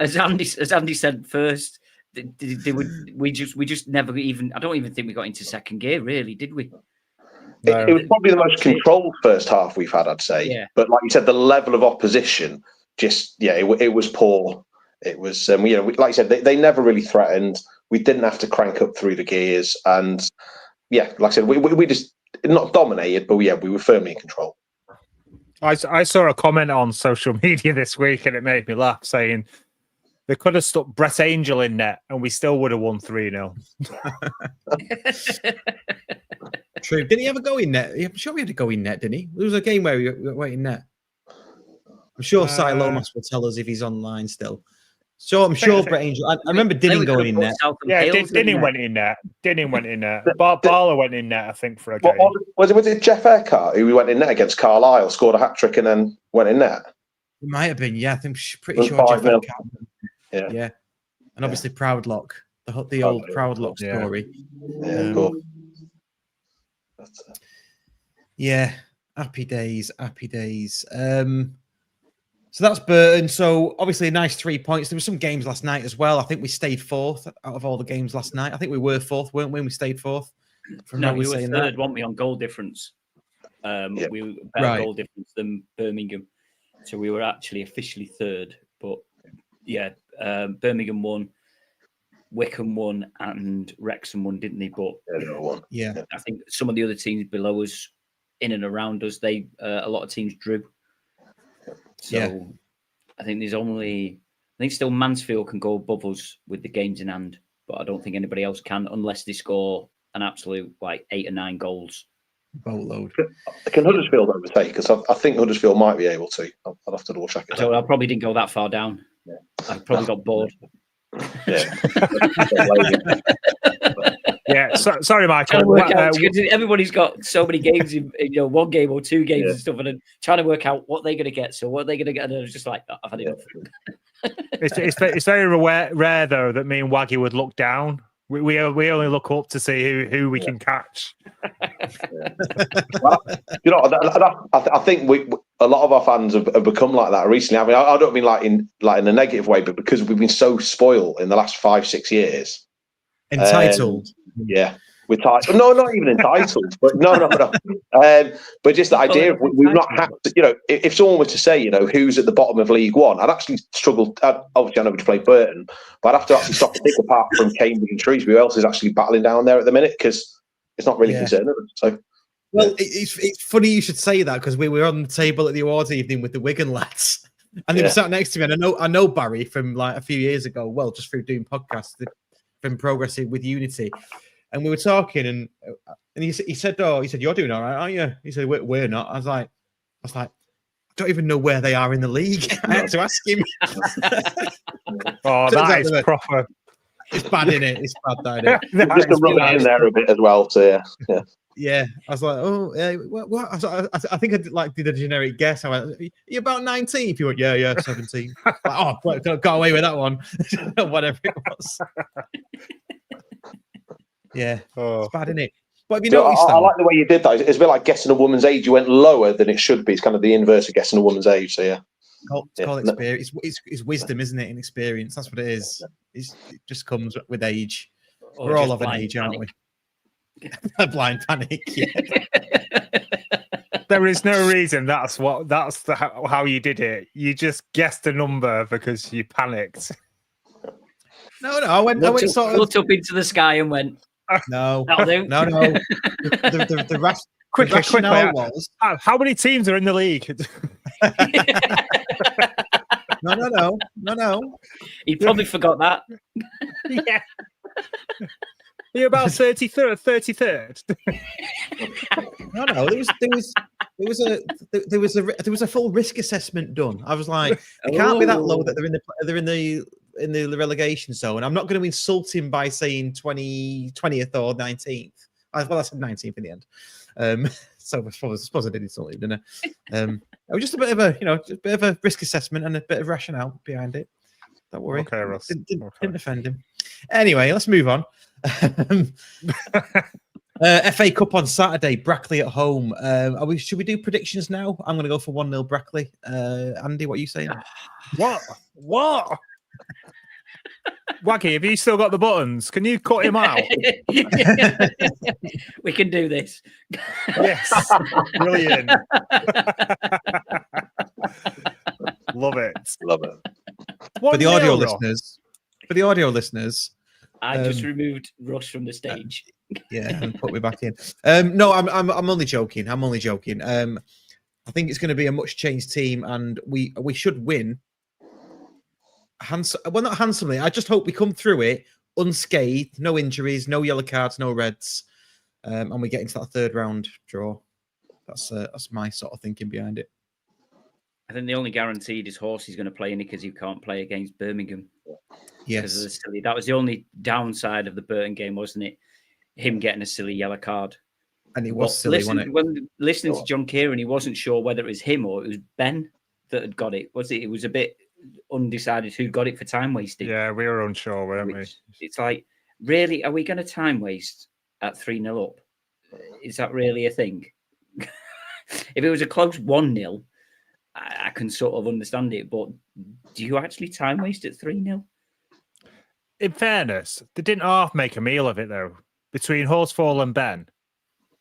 S6: as Andy said first, we just never even. I don't even think we got into second gear, really, did we?
S8: It was probably the most controlled first half we've had, I'd say.
S6: Yeah.
S8: But like you said, the level of opposition, it was poor. It was, like you said, they never really threatened. We didn't have to crank up through the gears, and like I said, we just not dominated, but we were firmly in control.
S7: I saw a comment on social media this week, and it made me laugh, saying they could have stuck Brett Angel in net, and we still would have won 3-0.
S5: True. Didn't he ever go in net? I'm sure we had to go in net, didn't he? There was a game where we went in net. I'm sure Cy Lomas will tell us if he's online still. So I'm sure Brett Angel. I remember Dinning going in net.
S7: Yeah, Dinning went in net. Barlow went in net, I think, for a game.
S8: Was it Jeff Eckhart who went in net against Carlisle, scored a hat trick, and then went in net?
S5: It might have been. Yeah, I think pretty sure Jeff Eckhart. Yeah, and obviously Proudlock, the old Proudlock story.
S8: Yeah, cool.
S5: Yeah, happy days, happy days. So that's Burton. So obviously a nice 3 points. There were some games last night as well. I think we stayed fourth out of all the games last night. I think we were fourth, weren't we? We stayed fourth.
S6: No, we were third, weren't we, on goal difference? We were better goal difference than Birmingham. So we were actually officially third. But yeah, Birmingham won, Wycombe won, and Wrexham won, didn't they? But
S5: yeah,
S6: I think some of the other teams below us, in and around us, a lot of teams drew. So I think still Mansfield can go above us with the games in hand, but I don't think anybody else can unless they score an absolute 8 or 9 goals.
S5: Boatload.
S8: Can Huddersfield overtake? Because I think Huddersfield might be able to. I'll have to double check it.
S6: So I probably didn't go that far down. Yeah. I probably got bored.
S8: Yeah.
S7: Yeah, sorry, Michael.
S6: Everybody's got so many games in one game or 2 games and stuff, and then trying to work out what they're going to get. So what are they going to get? And I was just like, I've had enough.
S7: It's very rare though that me and Waggy would look down. We only look up to see who we can catch.
S8: Well, I think a lot of our fans have become like that recently. I mean, I don't mean like in a negative way, but because we've been so spoiled in the last 5-6 years.
S5: Entitled.
S8: Yeah. We're titled. No, not even entitled. But no. But just the idea of we've not had to, if someone were to say, who's at the bottom of League One, I'd actually struggle. Obviously, I know we play Burton, but I'd have to actually stop and think apart from Cambridge and Shrewsbury, who else is actually battling down there at the minute, because it's not really concerning us. So.
S5: Well, it's funny you should say that, because we were on the table at the awards evening with the Wigan lads, and they were sat next to me. And I know Barry from a few years ago. Well, just through doing podcasts, from progressing with Unity. And we were talking, and he said, "You're doing all right, aren't you?" He said, "We're not." I was like, I don't even know where they are in the league. I had to ask him.
S7: Oh, that is proper.
S5: It's bad, isn't it? It's bad, isn't it?
S8: Just to rub it in there a bit as well. So yeah.
S5: Yeah, I was like, what? I think I did a generic guess. I went, "You're about 19." If you went, yeah, 17. Got away with that one. Whatever it was. Yeah, it's bad, isn't it? But have you noticed
S8: I like the way you did that. It's a bit like guessing a woman's age. You went lower than it should be. It's kind of the inverse of guessing a woman's age. So yeah.
S5: It's called experience. It's wisdom, isn't it? And experience. That's what it is. It just comes with age. We're all of an age, aren't we? A blind panic. Yeah.
S7: There is no reason. That's how you did it. You just guessed a number because you panicked.
S5: No. I went sort of
S6: looked up into the sky and went.
S5: No. The
S7: Quickly.
S5: Was,
S7: how many teams are in the league?
S5: No.
S6: He probably forgot that.
S7: Yeah. You're about 33rd.
S5: No. There was a full risk assessment done. I was like, it can't be that low that they're in the relegation zone. I'm not going to insult him by saying 20th or 19th. Well, I said 19th in the end. So I suppose I did insult him, didn't I? It was just a bit of a risk assessment and a bit of rationale behind it. Don't worry.
S7: Okay, Ross.
S5: Didn't offend him. Anyway, let's move on. FA Cup on Saturday, Brackley at home. Should we do predictions now? I'm going to go for 1-0 Brackley. Andy, what are you saying?
S7: What? Waggy, have you still got the buttons? Can you cut him out?
S6: We can do this.
S7: Yes. Brilliant. Love it.
S5: For the audio listeners,
S6: I just removed Russ from the stage.
S5: Yeah, and put me back in. No, I'm only joking. I think it's going to be a much changed team, and we should win. Well, not handsomely. I just hope we come through it unscathed, no injuries, no yellow cards, no reds, and we get into that third round draw. That's my sort of thinking behind it.
S6: I think the only guaranteed is Horsey's going to play in it because he can't play against Birmingham.
S5: Yes,
S6: that was the only downside of the Burton game, wasn't it? Him getting a silly yellow card.
S5: And it was silly, wasn't it?
S6: When listening to John Kieran, he wasn't sure whether it was him or it was Ben that had got it. Was it? It was a bit undecided who got it for time wasting.
S7: Yeah, we were unsure, weren't we?
S6: It's like, really, are we going to time waste at 3-0 up? Is that really a thing? if it was a close 1-0, I can sort of understand it. But do you actually time waste at 3-0?
S7: In fairness, they didn't half make a meal of it though. Between Horsfall and Ben,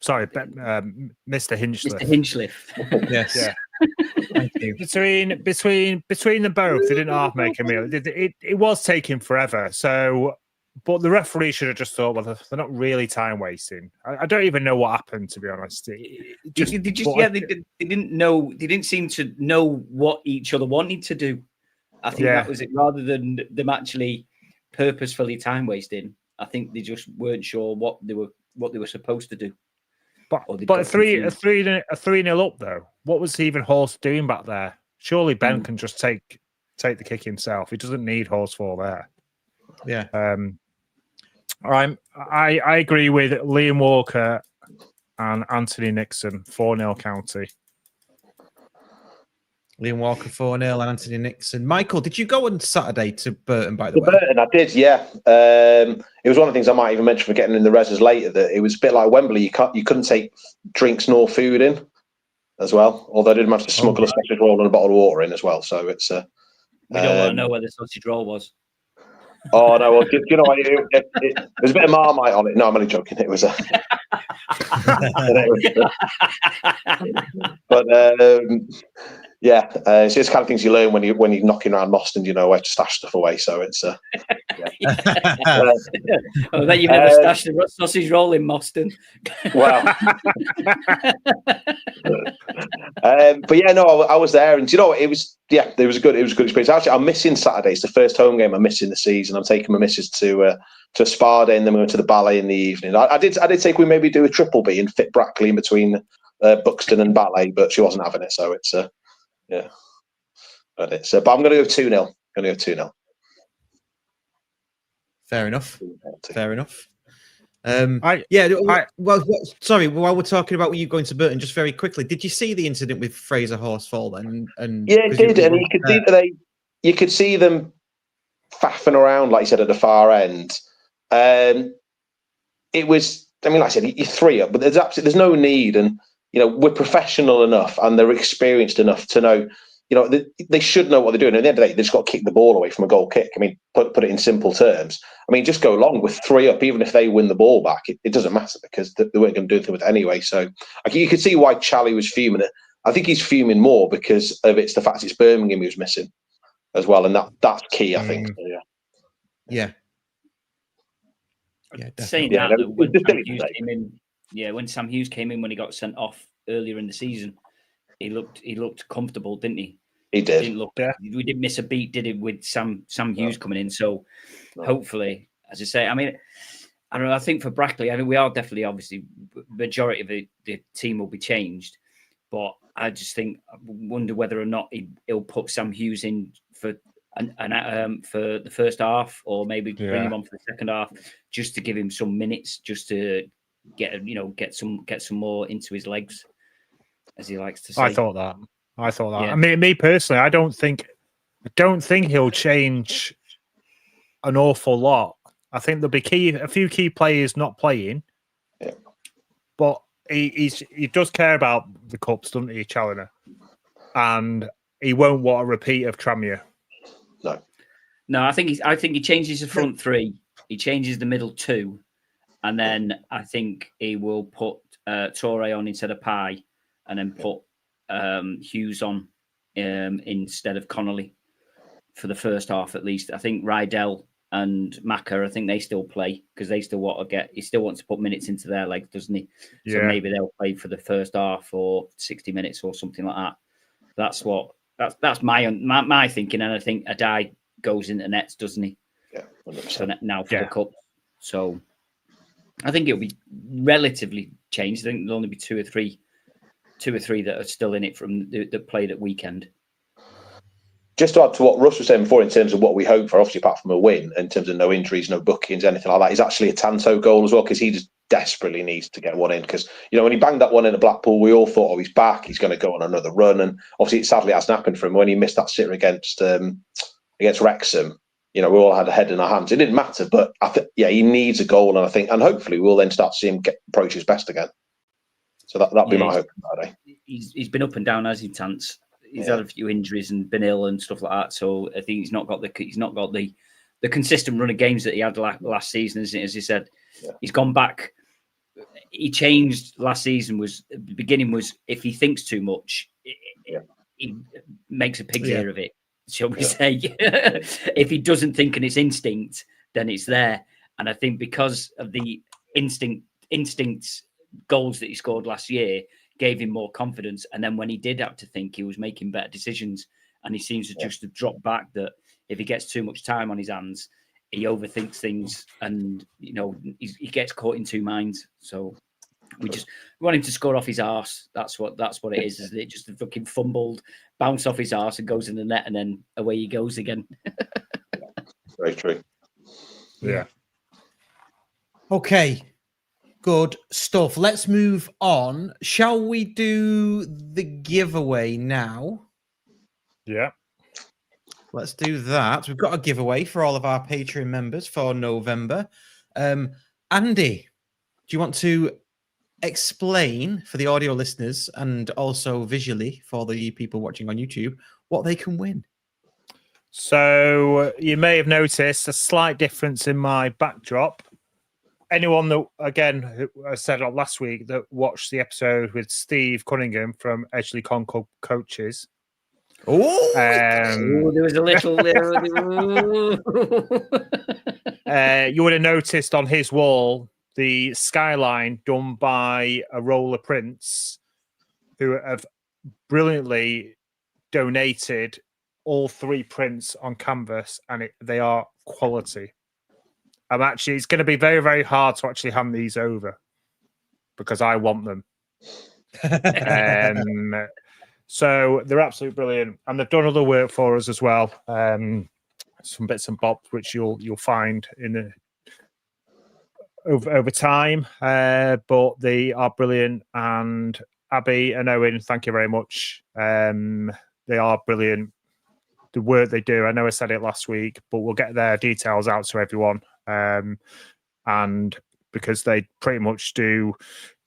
S7: sorry, Mr. Hinchliffe.
S6: Mr. Hinchliffe.
S5: Yes.
S7: Yeah.
S5: Thank you.
S7: Between them both, they didn't half make a meal. It was taking forever. So, but the referee should have just thought, well, they're not really time wasting. I don't even know what happened, to be honest.
S6: They didn't know. They didn't seem to know what each other wanted to do. I think that was it. Rather than them actually purposefully time wasting, I think they just weren't sure what they were supposed to do.
S7: But a 3-0 up though. What was even Horse doing back there? Surely Ben can just take the kick himself. He doesn't need Horsfall there.
S5: Yeah.
S7: I agree with Liam Walker and Anthony Nixon, 4-0 County.
S5: Liam Walker 4-0 and Anthony Nixon. Michael, did you go on Saturday to Burton, by the way?
S8: Burton, I did, yeah. It was one of the things I might even mention for getting in the Rezzers later, that it was a bit like Wembley. You couldn't take drinks nor food in as well, although I did manage to smuggle a sausage roll and a bottle of water in as well. So it's...
S6: we don't want to know where the sausage roll was.
S8: Oh, no, well, you know, there's a bit of Marmite on it. No, I'm only joking. It was a... But yeah, it's just kind of things you learn when you're knocking around Moston, you know where to stash stuff away. So it's
S6: I bet you've never stashed a sausage roll in Moston.
S8: Well, but yeah, no, I was there, and you know, it was a good experience. Actually, I'm missing Saturday. It's the first home game I'm missing the season. I'm taking my missus to a spa day, and then we went to the ballet in the evening. I did think we maybe do a triple B and fit Brackley in between Buxton and ballet, but she wasn't having it. So it's yeah, but I'm going to go 2-0. Going to go 2-0.
S5: Fair enough. Sorry. While we're talking about you going to Burton, just very quickly, did you see the incident with Fraser Horsfall? And
S8: yeah, it did, and you could see them faffing around, like you said, at the far end. It was, I mean, like I said, you're 3 up, but there's no need, and you know, we're professional enough and they're experienced enough to know, you know, they should know what they're doing. And at the end of the day, they just got to kick the ball away from a goal kick. I mean, put it in simple terms. I mean, just go along with 3 up, even if they win the ball back. It doesn't matter because they weren't going to do anything with it anyway. So you could see why Charlie was fuming. I think he's fuming more because of the fact it's Birmingham he was missing as well, and that's key, I think. So,
S5: yeah.
S6: Saying
S8: yeah,
S6: that, when Sam Hughes came in, when Sam Hughes came in when he got sent off earlier in the season, he looked comfortable, didn't he?
S8: He did.
S6: We didn't miss a beat, did it, with Sam Hughes coming in? So hopefully, as I say, I mean, I don't know. I think for Brackley, I mean, we are definitely, obviously, majority of the team will be changed, but I just wonder whether or not he'll put Sam Hughes in for the first half, or maybe bring him on for the second half, just to give him some minutes, just to get some more into his legs, as he likes to say.
S7: I thought that. Yeah. I mean, me personally, I don't think he'll change an awful lot. I think there'll be a few key players not playing, but he does care about the cups, doesn't he, Challoner? And he won't want a repeat of Tranmere.
S6: No, I think he changes the front 3, he changes the middle 2, and then I think he will put Torre on instead of Pye, and then put Hughes on instead of Connolly for the first half at least. I think Rydell and Maka, I think they still play because they still he still wants to put minutes into their legs, doesn't he? So maybe they'll play for the first half or 60 minutes or something like that. That's my thinking, and I think Adai goes into nets, doesn't he?
S8: Yeah, 100%.
S6: So now for the cup. So I think it'll be relatively changed. I think there'll only be two or three that are still in it from that played at weekend.
S8: Just to add to what Russ was saying before, in terms of what we hope for, obviously apart from a win, in terms of no injuries, no bookings, anything like that, is actually a Tanto goal as well, because he just desperately needs to get one in. Because, you know, when he banged that one in at Blackpool, we all thought, he's back, he's going to go on another run. And obviously, sadly, it hasn't happened for him. When he missed that sitter against Wrexham, you know, we all had a head in our hands. It didn't matter, but I think, he needs a goal, and hopefully we'll then start to see him approach his best again. So that'd be my hope for Saturday.
S6: He's been up and down, hasn't he, Tance? He's had a few injuries and been ill and stuff like that. So I think he's not got the consistent run of games that he had last season. As he said, he's gone back. He changed last season. The beginning was if he thinks too much, he makes a pig's ear of it. Shall we say? If he doesn't think and it's instinct, then it's there. And I think because of the instincts goals that he scored last year gave him more confidence. And then when he did have to think, he was making better decisions. And he seems to just have dropped back that if he gets too much time on his hands, he overthinks things and, he gets caught in two minds. So we want him to score off his arse. That's what it is. Is it just a fucking fumbled, bounce off his arse and goes in the net and then away he goes again.
S8: Very true.
S7: Yeah.
S5: Okay. Good stuff. Let's move on. Shall we do the giveaway now?
S7: Yeah.
S5: Let's do that. We've got a giveaway for all of our Patreon members for November. Andy, do you want to explain for the audio listeners and also visually for the people watching on YouTube what they can win?
S7: So you may have noticed a slight difference in my backdrop. Anyone that, again, who I said last week, that watched the episode with Steve Cunningham from Edgeley Concord Coaches.
S6: There was a little.
S7: You would have noticed on his wall the skyline done by a roller prints who have brilliantly donated all 3 prints on canvas, and they are quality. It's going to be very, very hard to actually hand these over because I want them. So they're absolutely brilliant, and they've done other work for us as well. Some bits and bobs which you'll find in over time, but they are brilliant. And Abby and Owen, thank you very much. They are brilliant. The work they do. I know I said it last week, but we'll get their details out to everyone. And because they pretty much do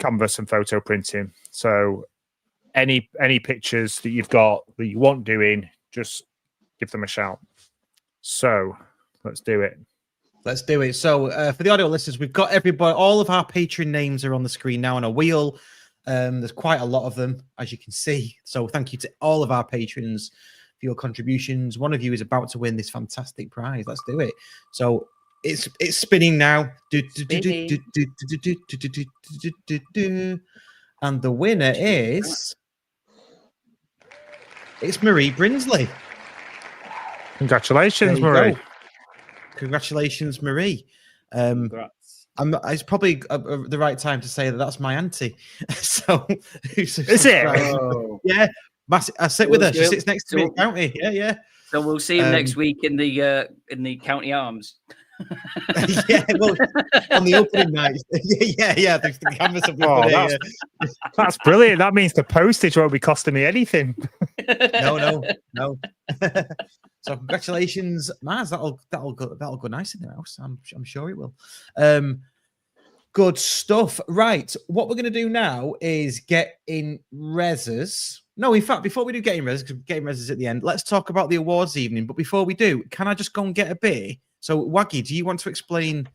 S7: canvas and photo printing, so any pictures that you've got that you want doing, just give them a shout. So let's do it.
S5: Let's do it. So for the audio listeners, we've got everybody. All of our Patreon names are on the screen now on a wheel. There's quite a lot of them, as you can see. So thank you to all of our patrons for your contributions. One of you is about to win this fantastic prize. Let's do it. So it's spinning now. And the winner is Marie Brinsley.
S7: Congratulations, Marie.
S5: Congratulations, Marie. It's probably the right time to say that that's my auntie. So
S7: is it?
S5: Oh. Yeah, massive. I sit with her. She sits next to me in county. Yeah.
S6: So we'll see him next week in the county arms.
S5: Yeah, well, on the opening night. Yeah. The canvas will be
S7: that's brilliant. That means the postage won't be costing me anything.
S5: No. So congratulations, Maz. That'll go nice in the house. I'm sure it will. Good stuff. Right. What we're going to do now is Get In't Rezzers. No, in fact, before we do Get In't Rezzers, because Get In't Rezzers is at the end, let's talk about the awards evening. But before we do, can I just go and get a beer? So, Waggy, do you want to explain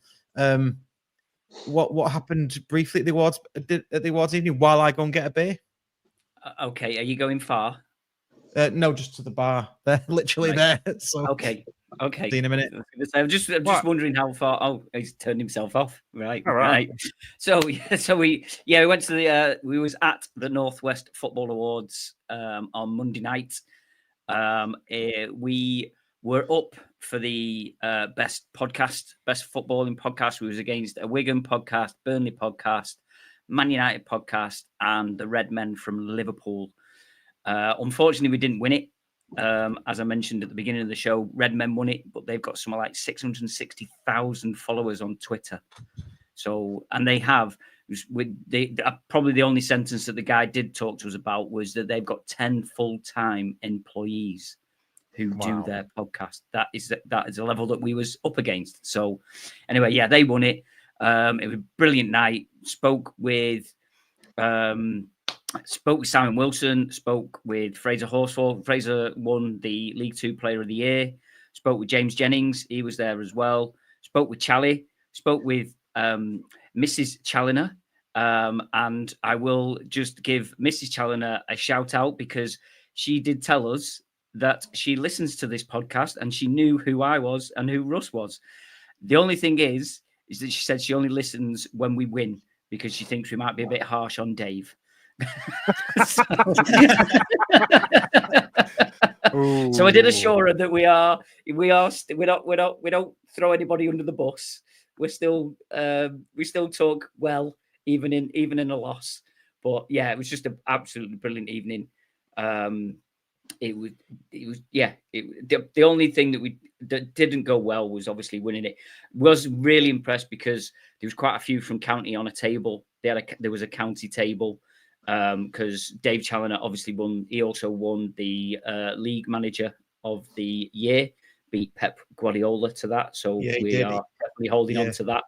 S5: what happened briefly at the awards evening while I go and get a beer?
S6: Okay. Are you going far?
S5: No, just to the bar. They're literally there. So. Okay.
S6: See
S5: you in a minute.
S6: I'm just wondering how far. Oh, he's turned himself off. Right.
S7: All right.
S6: So we went to we was at the Northwest Football Awards on Monday night. We were up for the best footballing podcast. We was against a Wigan podcast, Burnley podcast, Man United podcast, and the Red Men from Liverpool. Unfortunately, we didn't win it. As I mentioned at the beginning of the show, Red Men won it, but they've got something like 660,000 followers on Twitter. So, and they have, probably the only sentence that the guy did talk to us about was that they've got 10 full-time employees who do their podcast. That is a level that we was up against. So anyway, yeah, they won it. It was a brilliant night. Spoke with Spoke with Simon Wilson, spoke with Fraser Horsfall. Fraser won the League Two Player of the Year. Spoke with James Jennings. He was there as well. Spoke with Charlie. Spoke with Mrs. Challoner. And I will just give Mrs. Challoner a shout out because she did tell us that she listens to this podcast and she knew who I was and who Russ was. The only thing is that she said she only listens when we win because she thinks we might be a bit harsh on Dave. So I did assure her that we don't throw anybody under the bus. We still talk well, even in a loss. But yeah, it was just an absolutely brilliant evening. The only thing that didn't go well was obviously winning it. Was really impressed because there was quite a few from county on a table. There was a county table. Because Dave Challoner obviously won. He also won the League Manager of the Year, beat Pep Guardiola to that. So we are definitely holding on to that.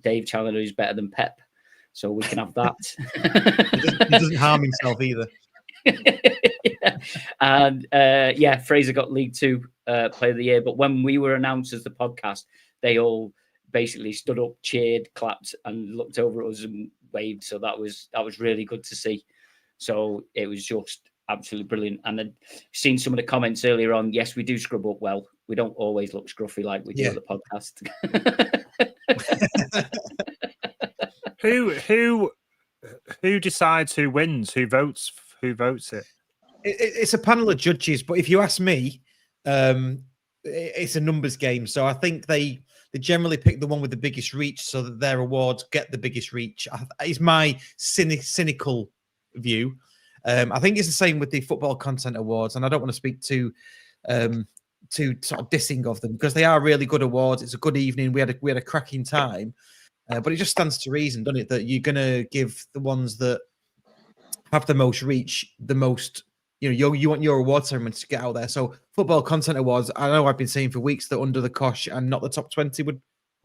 S6: Dave Challoner is better than Pep, so we can have that.
S5: He doesn't harm himself either.
S6: And Fraser got League Two Player of the Year. But when we were announced as the podcast, they all basically stood up, cheered, clapped, and looked over at us and waved. So that was really good to see. So it was just absolutely brilliant. And I'd seen some of the comments earlier on. Yes, we do scrub up well. We don't always look scruffy like we do at the podcast.
S7: Who decides who wins? Who votes it?
S5: It's a panel of judges, but if you ask me, it's a numbers game. So I think they generally pick the one with the biggest reach so that their awards get the biggest reach. It's my cynical view. I think it's the same with the Football Content Awards, and I don't want to speak too sort of dissing of them because they are really good awards. It's a good evening. We had a cracking time, but it just stands to reason, doesn't it, that you're going to give the ones that have the most reach the most. You want your award ceremony to get out there. So Football Content Awards, I know I've been saying for weeks that Under the Cosh and Not the Top 20 would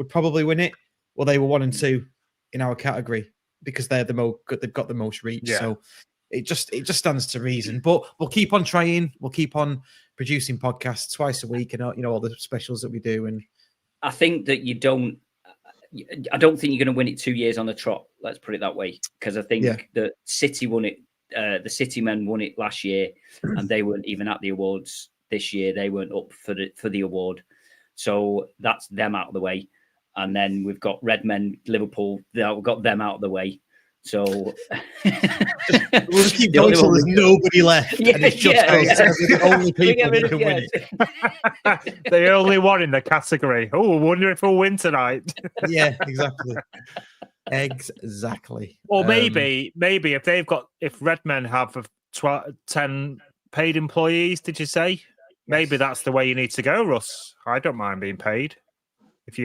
S5: probably win it. Well, they were 1 and 2 in our category because they've got the most reach. Yeah. So it just stands to reason. But we'll keep on trying. We'll keep on producing podcasts twice a week and all the specials that we do. And
S6: I think that I don't think you're going to win it 2 years on the trot. Let's put it that way, because I think that City won it. The City men won it last year, and they weren't even at the awards this year. They weren't up for the award, so that's them out of the way. And then we've got Redmen, Liverpool. We've got them out of the way. So
S5: we'll just keep going until there's nobody left. And it's just the only people who can win it.
S7: The only one in the category. Oh, I wonder if we'll win tonight.
S5: Yeah, exactly. Exactly.
S7: Or maybe if Redmen have 10 paid employees, did you say? Maybe that's the way you need to go, Russ. I don't mind being paid. If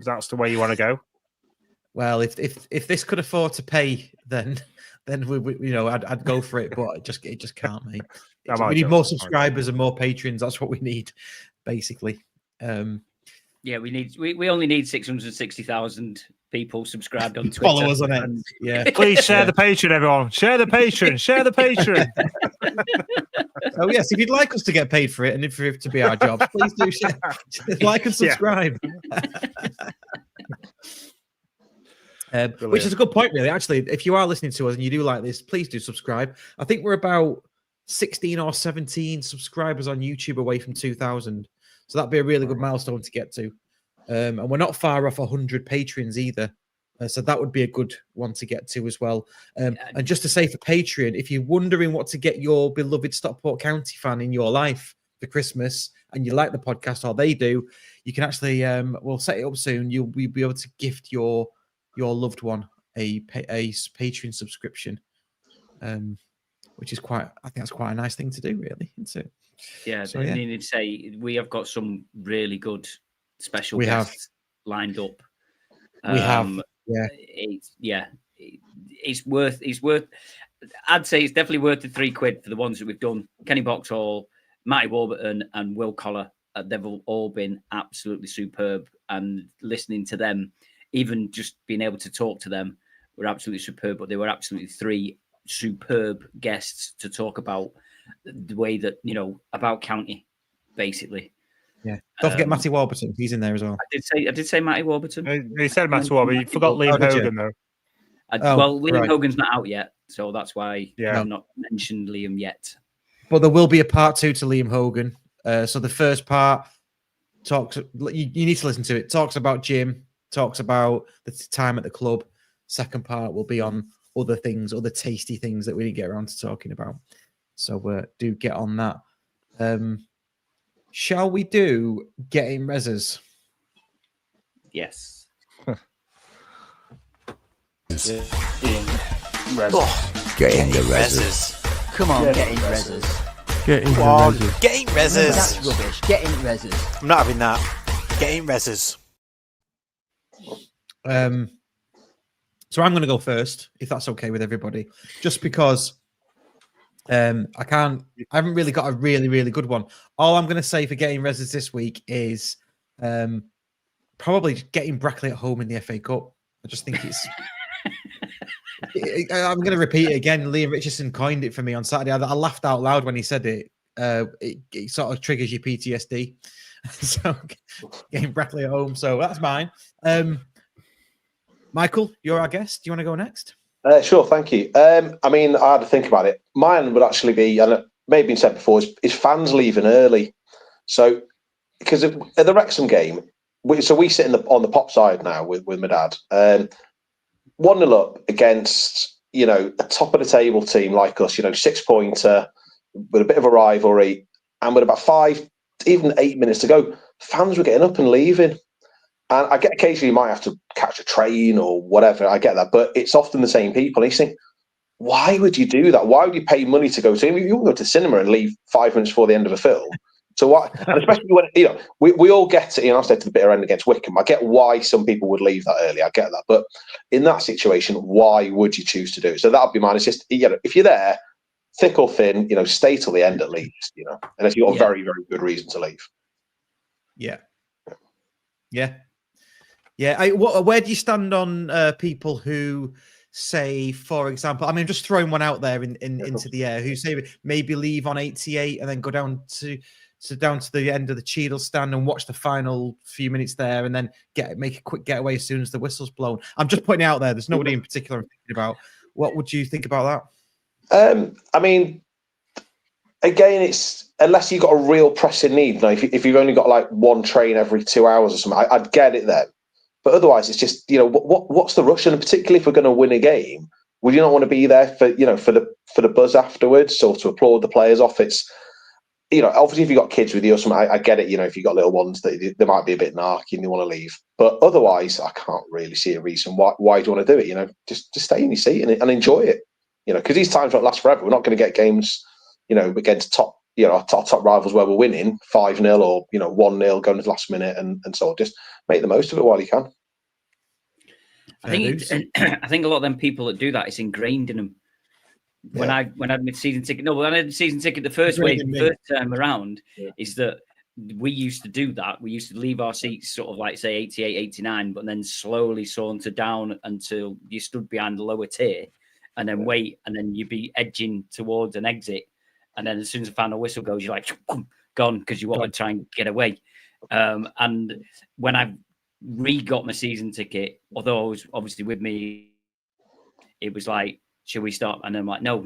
S7: that's the way you want to go.
S5: Well, if this could afford to pay, then we I'd go for it. But it just can't, mate. We need more subscribers and more patrons. That's what we need, basically.
S6: We only need 660,000 people subscribed on Twitter.
S5: Follow us on it. Yeah.
S7: Please share the Patreon, everyone. Share the Patreon. Share the Patreon.
S5: Oh yes, if you'd like us to get paid for it and for it to be our job, please do share, like and subscribe. Which is a good point, really. Actually, if you are listening to us and you do like this, please do subscribe. I think we're about 16 or 17 subscribers on YouTube away from 2,000. So that'd be a really good milestone to get to. And we're not far off 100 patrons either. So that would be a good one to get to as well. And just to say for Patreon, if you're wondering what to get your beloved Stockport County fan in your life for Christmas and you like the podcast or they do, you can actually, we'll set it up soon. You'll be able to gift your loved one a Patreon subscription, which is I think that's quite a nice thing to do, really, isn't it?
S6: Yeah, so, I needed to say we have got some really good special guests lined up.
S5: We have,
S6: it's worth. I'd say it's definitely worth the £3 for the ones that we've done. Kenny Boxhall, Matty Warburton, and Will Collar. They've all been absolutely superb, and listening to them, even just being able to talk to them, were absolutely superb, but they were absolutely 3 superb guests to talk about the way that, about County, basically.
S5: Yeah. Don't forget Matty Warburton. He's in there as well.
S6: I did say Matty Warburton.
S7: He said Matty Warburton. You forgot Liam Hogan, though.
S6: Well, Liam
S5: right.
S6: Hogan's not out yet, so that's why
S7: Yeah.
S6: I've not mentioned Liam yet.
S5: But there will be a part 2 to Liam Hogan. So the first part talks. You need to listen to it. Talks about Jim. Talks about the time at the club. Second part will be on other things, other tasty things that we didn't get around to talking about. So do get on that. Shall we do Get In't Rezzers?
S6: Yes.
S9: Get In't Rezzers. Come on, Get In't Rezzers.
S10: Get In't Rezzers.
S9: Get In't Rezzers.
S10: That's rubbish. Get In't Rezzers.
S9: I'm not having that. Get In't Rezzers.
S5: So I'm going to go first, if that's okay with everybody, just because I haven't really got a really, really good one. All I'm going to say for Getting Rezzers this week is probably getting Brackley at home in the FA Cup. I just think it's. I'm going to repeat it again. Liam Richardson coined it for me on Saturday. I laughed out loud when he said it. It sort of triggers your PTSD. So getting Brackley at home. So that's mine. Michael, you're our guest. Do you want to go next?
S8: Sure, thank you. I mean, I had to think about it. Mine would actually be, and it may have been said before, is fans leaving early. So, because at the Wrexham game, we sit on the pop side now with my dad. 1-0 up against, a top of the table team like us, 6-pointer with a bit of a rivalry, and with about 5, even 8 minutes to go, fans were getting up and leaving. And I get occasionally you might have to catch a train or whatever. I get that, but it's often the same people. And you think, why would you do that? Why would you pay money to go to? You can go to the cinema and leave 5 minutes before the end of a film. So why? And especially when we all get it. I said to the bitter end against Wickham. I get why some people would leave that early. I get that, but in that situation, why would you choose to do it? So that would be mine. It's just if you're there, thick or thin, stay till the end at least. Unless you've got a very, very good reason to leave.
S5: Yeah. Where do you stand on people who say, for example, I mean, just throwing one out there into the air, who say maybe leave on 88 and then go down to the end of the Cheadle stand and watch the final few minutes there, and then make a quick getaway as soon as the whistle's blown. I'm just putting it out there. There's nobody in particular I'm thinking about. What would you think about
S8: that? I mean, again, it's unless you've got a real pressing need. If you've only got like one train every 2 hours or something, I'd get it then. But otherwise, it's just what's the rush? And particularly if we're going to win a game, would you not want to be there for the buzz afterwards, or to applaud the players off? It's obviously if you've got kids with you or something, I get it. If you've got little ones, they might be a bit narky and they want to leave. But otherwise, I can't really see a reason why do you want to do it? Just stay in your seat and enjoy it. Because these times won't last forever. We're not going to get games, against top rivals where we're winning 5-0 or 1-0 going to the last minute, and so just make the most of it while you can.
S6: I think a lot of them people that do that, it's ingrained in them. When I had my season ticket, when I had the season ticket the first time around, is that we used to do that. We used to leave our seats sort of like say 88, 89, but then slowly saunter down until you stood behind the lower tier, and then wait, and then you'd be edging towards an exit. And then as soon as the final whistle goes, you're like, gone, because you want to try and get away. And when I re-got my season ticket, although I was obviously with me, it was like, should we stop? And I'm like, no.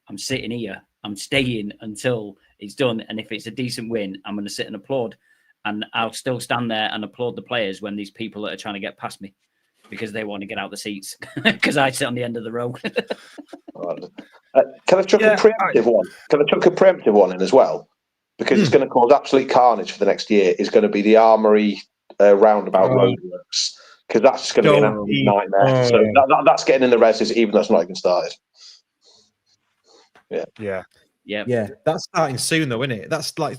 S6: I'm sitting here. I'm staying until it's done. And if it's a decent win, I'm going to sit and applaud. And I'll still stand there and applaud the players when these people that are trying to get past me, because they want to get out the seats, because I sit on the end of the row.
S8: Can I chuck a preemptive one? Can I chuck a preemptive one in as well? Because it's going to cause absolute carnage for the next year. Is going to be the Armoury roundabout roadworks, because that's just going to be an absolute nightmare. So that's getting in the Rezzers, even though it's not even started.
S5: Yeah, that's starting soon though, isn't it? That's like,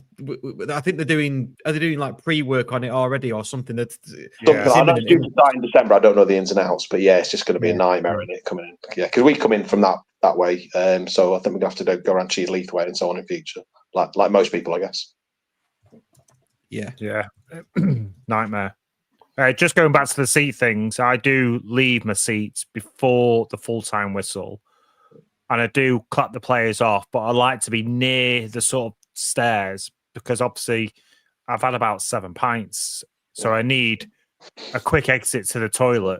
S5: I think are they doing like pre-work on it already or something? I
S8: know it's due to start in December. I don't know the ins and outs, but it's just going to be a nightmare in it coming in. Yeah, because we come in from that way, so I think we're going to have to go around Cheadle Heath way and so on in future, like most people, I guess.
S7: Yeah, nightmare. Just going back to the seat things, I do leave my seats before the full-time whistle, and I do cut the players off, but I like to be near the sort of stairs because obviously I've had about 7 pints, so I need a quick exit to the toilet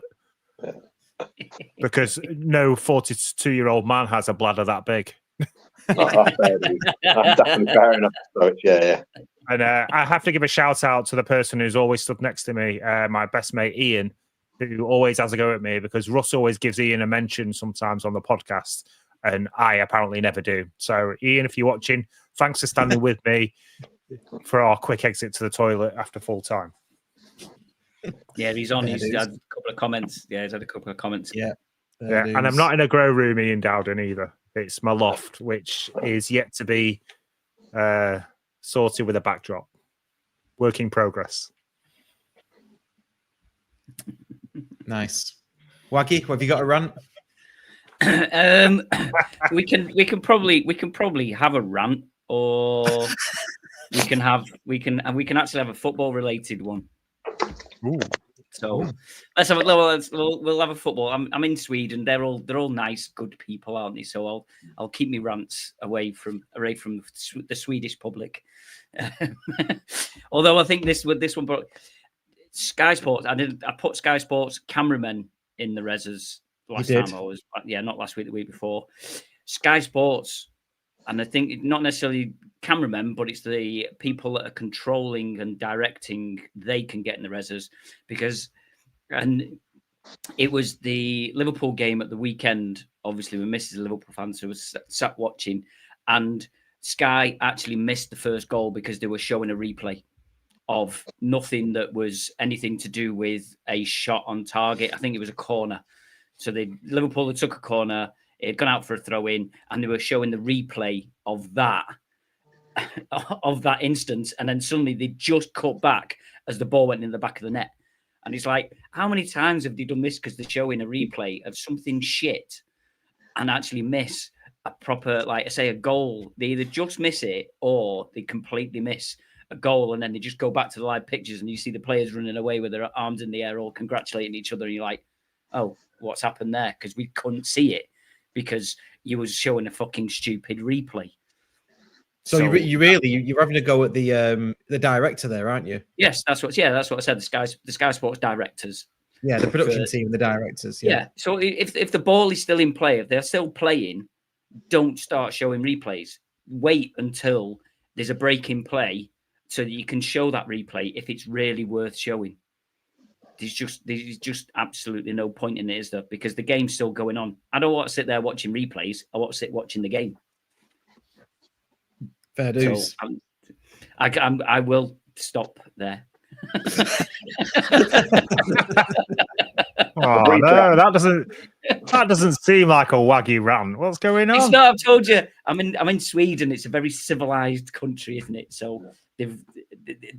S7: because no 42-year-old man has a bladder that big.
S8: That's definitely fair enough. So, yeah.
S7: And I have to give a shout out to the person who's always stood next to me, my best mate Ian, who always has a go at me because Russ always gives Ian a mention sometimes on the podcast, and I apparently never do. So, Ian, if you're watching, thanks for standing with me for our quick exit to the toilet after full time.
S6: Yeah, he's on. He's had a couple of comments. Yeah, he's had a couple of comments.
S5: Yeah.
S7: And I'm not in a grow room, Ian Dowden, either. It's my loft, which is yet to be sorted with a backdrop. Work in progress.
S5: Nice. Waggy, have you got a rant?
S6: we can probably have a rant, or we can actually have a football related one.
S7: Ooh.
S6: So let's have we'll have a football. I'm in Sweden. They're all nice, good people, aren't they? So I'll keep my rants away from the Swedish public. Although I think this one, but Sky Sports. I put Sky Sports cameramen in the Rezzers last time. Not last week, the week before. Sky Sports, and I think not necessarily cameramen, but it's the people that are controlling and directing. They can get in the Rezzers and it was the Liverpool game at the weekend. Obviously, we missed the Liverpool fans who was sat watching, and Sky actually missed the first goal because they were showing a replay of nothing that was anything to do with a shot on target. I think it was a corner. So Liverpool had took a corner, it had gone out for a throw in, and they were showing the replay of that instance. And then suddenly they just cut back as the ball went in the back of the net. And it's like, how many times have they done this? Because they're showing a replay of something shit and actually miss a proper, like I say, a goal. They either just miss it or they completely miss a goal, and then they just go back to the live pictures and you see the players running away with their arms in the air, all congratulating each other. And you're like, oh, what's happened there? Because we couldn't see it because you was showing a fucking stupid replay.
S5: So you're having to go at the director there, aren't you?
S6: Yes, that's what I said. The Sky Sports directors.
S5: Yeah, the production team, the directors.
S6: Yeah. So if the ball is still in play, if they're still playing, don't start showing replays. Wait until there's a break in play so that you can show that replay if it's really worth showing. There's just absolutely no point in it, is there? Because the game's still going on. I don't want to sit there watching replays. I want to sit watching the game.
S5: Fair dues.
S6: So I will stop there.
S7: Oh no, that doesn't seem like a waggy rant. What's going on?
S6: It's not. I've told you. I'm in Sweden. It's a very civilized country, isn't it? So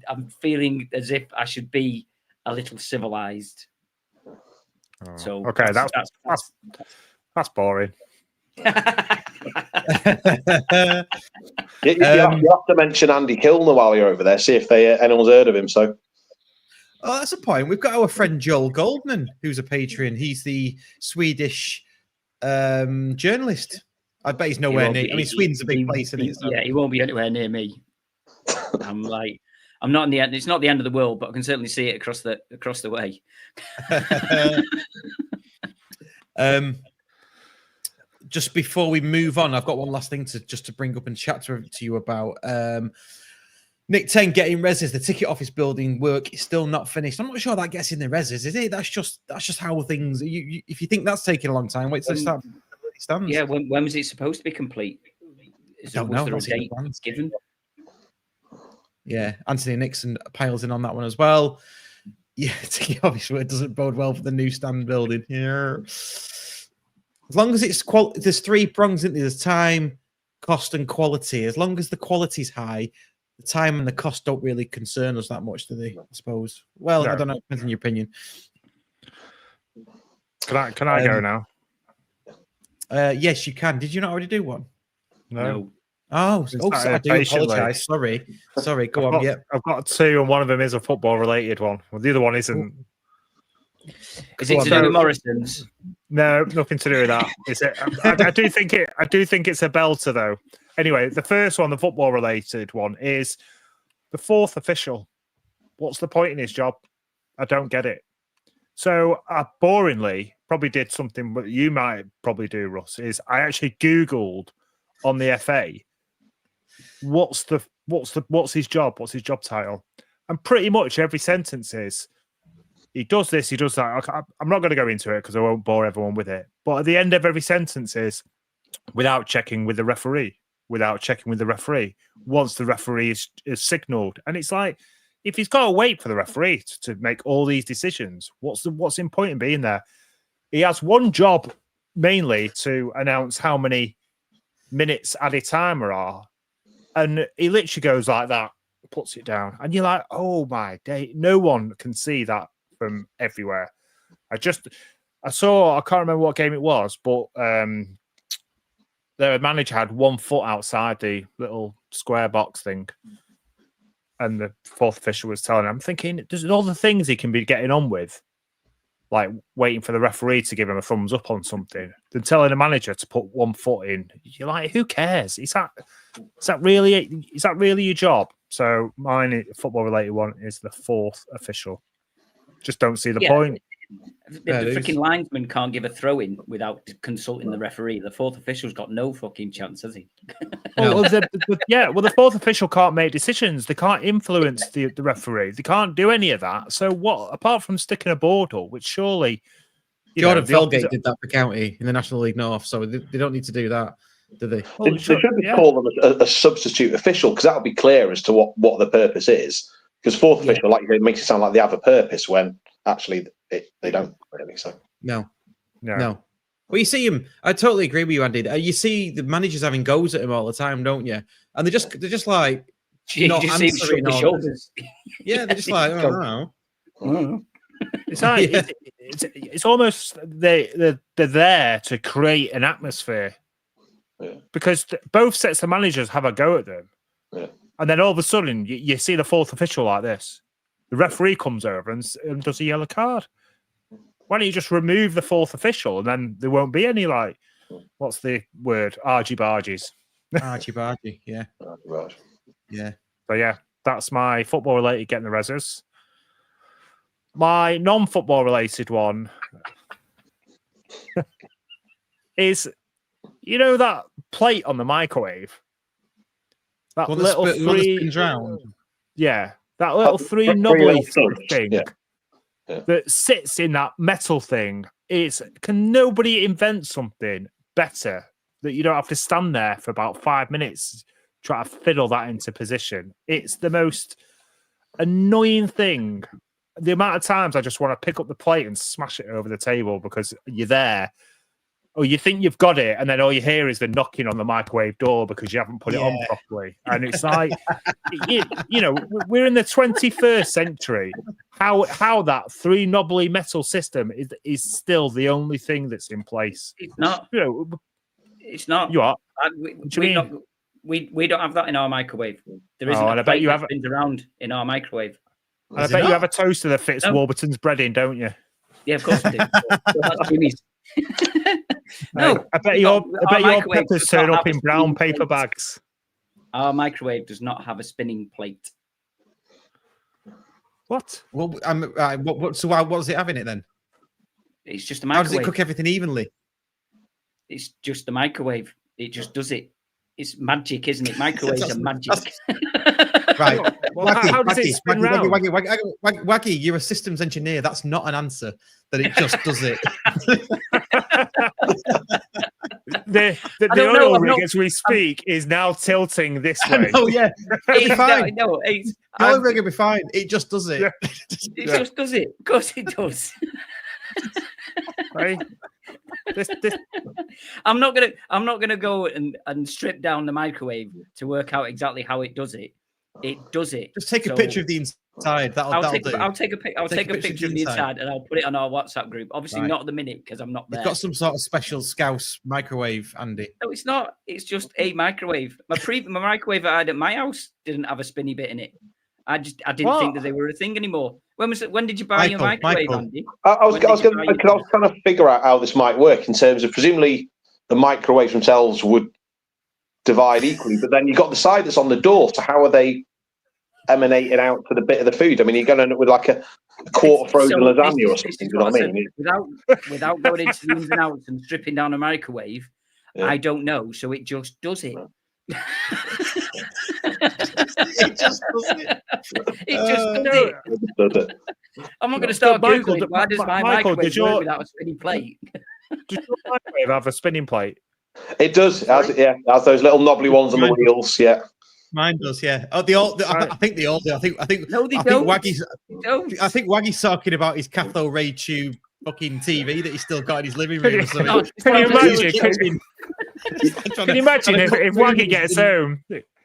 S6: I'm feeling as if I should be a little civilized.
S7: Oh,
S6: so
S7: okay, that's boring.
S8: You have to mention Andy Kilner while you're over there. See if anyone's heard of him. So,
S5: that's a point. We've got our friend Joel Goldman, who's a patron. He's the Swedish journalist. I bet he's nowhere near. Sweden's a big place, isn't it? So.
S6: Yeah, he won't be anywhere near me. I'm not in the end. It's not the end of the world, but I can certainly see it across the way.
S5: Just before we move on, I've got one last thing to bring up and chat to you about. Nick 10 Get In't Rezzers. The ticket office building work is still not finished. I'm not sure that gets in the Rezzers, is it? That's just how things. If you think that's taking a long time, wait till it starts.
S6: Yeah, when was it supposed to be complete? Was there a date given?
S5: Yeah, Anthony Nixon piles in on that one as well. Yeah, ticket office work doesn't bode well for the new stand building. Yeah. As long as it's there's 3 prongs, isn't there? There's time, cost, and quality. As long as the quality's high, the time and the cost don't really concern us that much, do they? I suppose. Well, no. I don't know. Depends on your opinion.
S7: Can I go now?
S5: Yes, you can. Did you not already do one?
S7: No.
S5: Oh, I do apologise. Sorry. Go on. Yeah,
S7: I've got 2, and one of them is a football-related one. Well, the other one isn't.
S6: Is it to do with Morrison's?
S7: No, nothing to do with that. Is it? I do think it's a belter though. Anyway, the first one, the football related one, is the fourth official. What's the point in his job? I don't get it. So I boringly probably did something that you might probably do, Russ, is I actually Googled on the FA, what's his job? What's his job title? And pretty much every sentence is, he does this, he does that. I'm not going to go into it because I won't bore everyone with it. But at the end of every sentence is, without checking with the referee, once the referee is signalled. And it's like, if he's got to wait for the referee to make all these decisions, what's the point in being there? He has one job, mainly to announce how many minutes added timer are. And he literally goes like that, puts it down. And you're like, oh my day. No one can see that from everywhere. I can't remember what game it was, but the manager had 1 foot outside the little square box thing. And the fourth official was telling him, I'm thinking, there's all the things he can be getting on with, like waiting for the referee to give him a thumbs up on something, than telling a manager to put 1 foot in. You're like, who cares? Is that really your job? So mine, football related one, is the fourth official. Just don't see the point.
S6: The freaking linesman can't give a throw in without consulting the referee. The fourth official's got no fucking chance, has he?
S7: Well, the fourth official can't make decisions. They can't influence the referee. They can't do any of that. So what, apart from sticking a board up, which surely
S5: Jordan Felgate did that for County in the National League North, so they don't need to do that, do they?
S8: They should call them a substitute official, because that'll be clear as to what the purpose is. Because fourth official, like you say, makes it sound like they have a purpose when actually they don't really. So
S5: no. Well, you see him. I totally agree with you, Andy. You see the managers having goes at him all the time, don't you? And they're just like not answering the shoulders. Yeah, they're just like, oh, no.
S7: It's like it's almost they're there to create an atmosphere, because both sets of managers have a go at them, and then all of a sudden you see the fourth official like this. The referee comes over and does a yellow card. Why don't you just remove the fourth official, and then there won't be any, like, what's the word? Argy-bargies.
S5: Argy-bargy, yeah. Yeah.
S7: So, yeah, that's my football-related Get In't Rezzers. My non-football-related one is, that plate on the microwave? That little spins round? Yeah. That little three knobbly thing that sits in that metal thing. Can nobody invent something better that you don't have to stand there for about 5 minutes trying to fiddle that into position? It's the most annoying thing. The amount of times I just want to pick up the plate and smash it over the table because you're there, or you think you've got it, and then all you hear is the knocking on the microwave door because you haven't put it on properly. And it's like, we're in the 21st century. How that three knobbly metal system is still the only thing that's in place.
S6: It's not. It's not.
S7: You are.
S6: We don't have that in our microwave. There isn't
S7: and I bet you have
S6: spins around in our microwave.
S7: And I bet you have a toaster that fits Warburton's bread in, don't you?
S6: Yeah, of course we do. That's Jimmy's.
S7: No, I bet your peppers turn up in brown paper bags.
S6: Our microwave does not have a spinning plate.
S5: What? Well, what does it have in it then?
S6: It's just a microwave.
S5: How does it cook everything evenly?
S6: It's just a microwave. It just does it. It's magic, isn't it? Microwaves are magic.
S5: Right.
S7: How does it spin round?
S5: Waggy, you're a systems engineer. That's not an answer. That it just does it.
S7: The oil rig, as we speak, is now tilting this way.
S5: Oh yeah, it'll be fine.
S6: No,
S5: the oil rig will be fine. It just does it.
S6: Yeah. It just does it. Of course, it does.
S7: Right.
S6: I'm not gonna go and strip down the microwave to work out exactly how it does it. It does it.
S5: Just take a picture of the inside. That'll do.
S6: I'll take a picture of the inside and I'll put it on our WhatsApp group. Obviously, not at the minute because I'm not there.
S5: It's got some sort of special Scouse microwave, Andy.
S6: No, it's not. It's just a microwave. My microwave I had at my house didn't have a spinny bit in it. I didn't think that they were a thing anymore. When did you buy your microwave, Andy?
S8: I was trying to figure out how this might work in terms of presumably the microwaves themselves would divide equally, but then you've got the side that's on the door. So how are they emanating out to the bit of the food? I mean, you're going to end up with like a quarter frozen lasagna or something. You know what I mean?
S6: Without going into the ins and outs and stripping down a microwave, I don't know. So it just does it.
S5: It just does it.
S6: It just does it. I'm not going to start Googling why does my microwave work without a spinning plate.
S7: Does your microwave have a spinning plate?
S8: It does. It has those little knobbly ones on the wheels. Yeah.
S5: Mine does, yeah. Oh, I think they all do. I think
S6: no, they don't.
S5: I think Waggy's talking about his cathode ray tube fucking TV that he's still got in his living room.
S7: Can you imagine if Waggy gets home?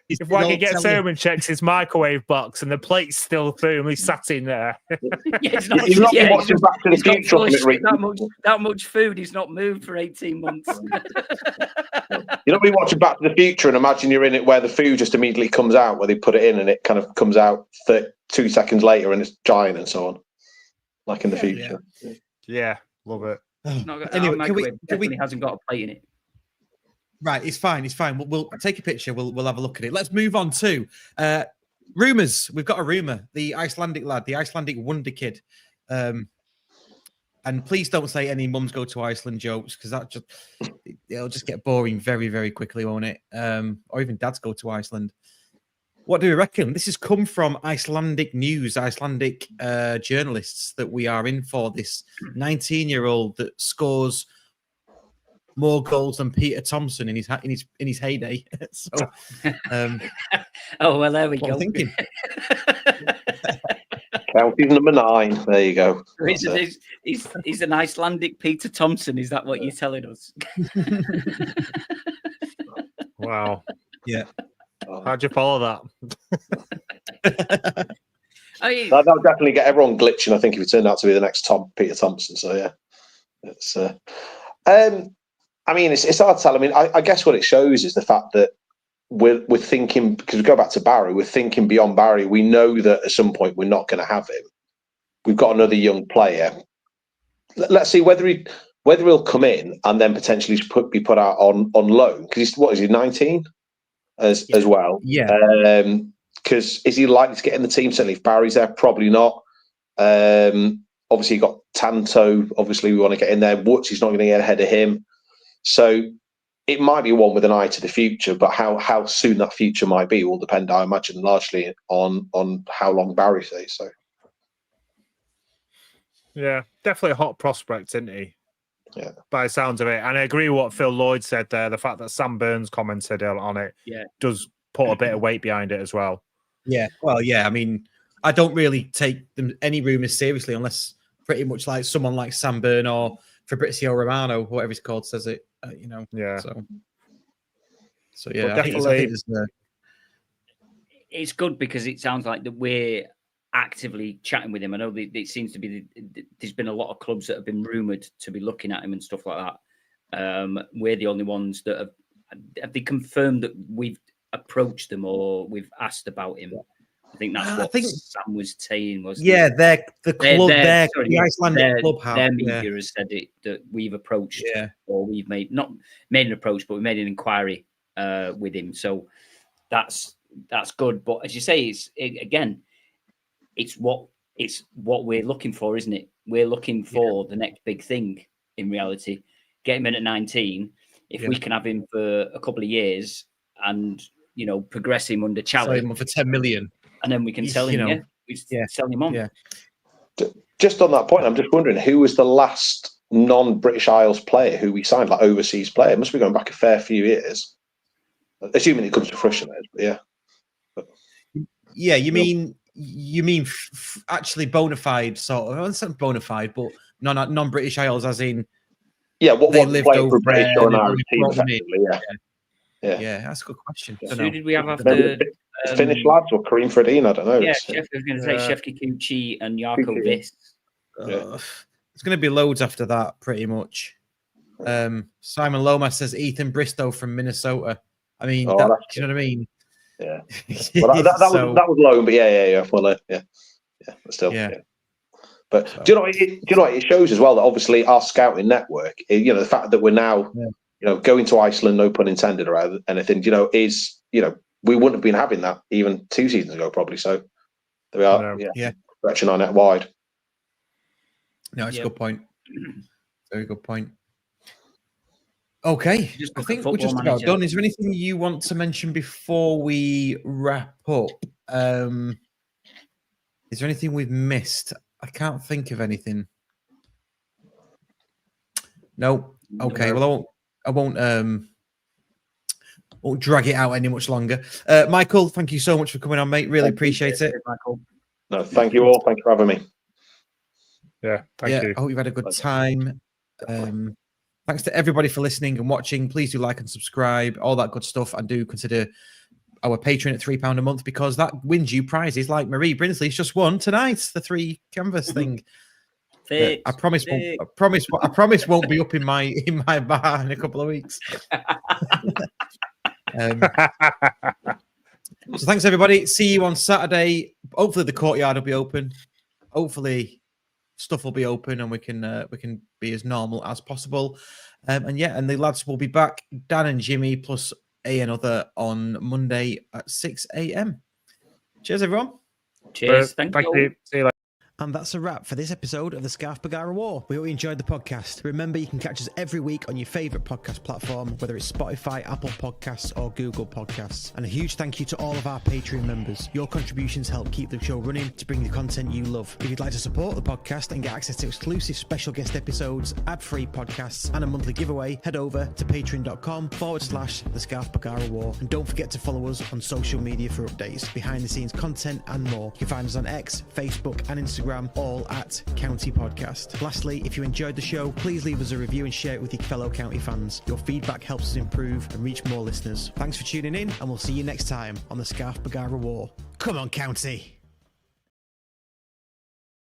S7: If Waggy gets home and checks his microwave box and the plate's still firmly sat in there.
S8: He's not watching Back to the Future.
S6: That much food is not moved for 18 months.
S8: You're not really watching Back to the Future and imagine you're in it where the food just immediately comes out, where they put it in and it kind of comes out 2 seconds later and it's giant and so on, like in the future.
S7: Yeah, love it.
S6: Anyway, definitely hasn't got a plate in it.
S5: Right, it's fine. We'll take a picture. We'll have a look at it. Let's move on to rumours. We've got a rumour. The Icelandic lad, the Icelandic wonder kid. And please don't say any mums go to Iceland jokes because it'll just get boring very, very quickly, won't it? Or even dads go to Iceland. What do we reckon? This has come from Icelandic news, Icelandic journalists that we are in for. This 19-year-old that scores more goals than Peter Thompson in his heyday. So,
S6: oh well, there we go.
S5: Thinking.
S8: County number 9. There you go.
S6: He's an Icelandic Peter Thompson. Is that what you're telling us?
S7: Wow.
S5: Yeah.
S7: How'd you follow
S8: that? That'll definitely get everyone glitching. I think if it turned out to be the next Peter Thompson. So yeah, it's. I mean, it's hard to tell. I mean, I guess what it shows is the fact that we're thinking, because we go back to Barry, we're thinking beyond Barry. We know that at some point we're not going to have him. We've got another young player. Let's see whether he'll come in and then potentially be put out on loan. Because he's 19 as well.
S5: Yeah.
S8: Because is he likely to get in the team? Certainly, if Barry's there, probably not. Obviously, you got Tanto. Obviously, we want to get in there. Woods, he's not going to get ahead of him. So it might be one with an eye to the future, but how soon that future might be will depend, I imagine, largely on how long Barry stays. So,
S7: yeah, definitely a hot prospect, isn't he?
S8: Yeah,
S7: by the sounds of it. And I agree with what Phil Lloyd said there. The fact that Sam Burns commented on it, does put a bit of weight behind it as well.
S5: Yeah, well, yeah. I mean, I don't really take any rumours seriously unless pretty much like someone like Sam Burn or Fabrizio Romano, whatever he's called, says it.
S7: Yeah.
S5: So yeah,
S7: definitely.
S6: It's good because it sounds like that we're actively chatting with him. I know it seems to be there's been a lot of clubs that have been rumoured to be looking at him and stuff like that. We're the only ones that have they confirmed that we've approached them or we've asked about him. I think that's what Sam was saying.
S5: The Icelandic club.
S6: Their media has said it that we've approached, or we've not made an approach, but we made an inquiry with him. So that's good. But as you say, it's what we're looking for, isn't it? We're looking for the next big thing. In reality, get him in at 19. If we can have him for a couple of years and progress him under challenge,
S5: sell him for 10 million.
S6: And then we can sell him. Sell him on.
S5: Yeah.
S8: Just on that point, I'm just wondering who was the last non-British Isles player who we signed, like overseas player. It must be going back a fair few years, assuming it comes to fruition. But
S5: yeah. You mean actually bona fide sort of? It's not bona fide, but non-British Isles, as in
S8: what
S5: they lived over
S8: British
S5: there.
S8: or an Irish team, effectively.
S5: Yeah, that's a good question.
S6: Who did we have after?
S8: Finnish lads or Kareem Fredin? I don't know.
S6: Yeah, I was going to say Chef Kikuchi and Jarko Vis.
S5: There's going to be loads after that, pretty much. Simon Lomas says Ethan Bristow from Minnesota. I mean, do you know what I mean?
S8: Yeah. Well, that was low, but yeah. Well, yeah. But still, yeah. But do you know what it shows as well that obviously our scouting network, the fact that we're now, going to Iceland, no pun intended, or anything, is we wouldn't have been having that even 2 seasons ago, probably. So there we are, stretching our net wide.
S5: No, it's a good point. Very good point. Okay, I think we're just about done. Is there anything you want to mention before we wrap up? Is there anything we've missed? I can't think of anything. No. Okay. Well, I won't drag it out any much longer. Michael, thank you so much for coming on, mate. Really appreciate it.
S6: Michael.
S8: No, thank you all. Thank you for having me.
S7: Yeah, thank you.
S5: I hope you've had a good time. Thanks to everybody for listening and watching. Please do like and subscribe, all that good stuff, and do consider our Patreon at £3 a month, because that wins you prizes like Marie Brinsley's just won tonight, the 3 canvas thing. I promise won't be up in my bar in a couple of weeks. So thanks everybody. See you on Saturday. Hopefully the courtyard will be open. Hopefully stuff will be open and we can be as normal as possible. And the lads will be back, Dan and Jimmy plus A and other, on Monday at 6 a.m. Cheers, everyone.
S6: Cheers. Thank you.
S7: See you later.
S5: And that's a wrap for this episode of the Scarf Bagara War. We hope you enjoyed the podcast. Remember, you can catch us every week on your favourite podcast platform, whether it's Spotify, Apple Podcasts, or Google Podcasts. And a huge thank you to all of our Patreon members. Your contributions help keep the show running to bring the content you love. If you'd like to support the podcast and get access to exclusive special guest episodes, ad-free podcasts, and a monthly giveaway, head over to patreon.com/the Scarf Bagara War. And don't forget to follow us on social media for updates, behind the scenes content, and more. You can find us on X, Facebook, and Instagram, all at County Podcast. Lastly, if you enjoyed the show, please leave us a review and share it with your fellow County fans. Your feedback helps us improve and reach more listeners. Thanks for tuning in, and we'll see you next time on the Scarf Bagara War. Come on, County!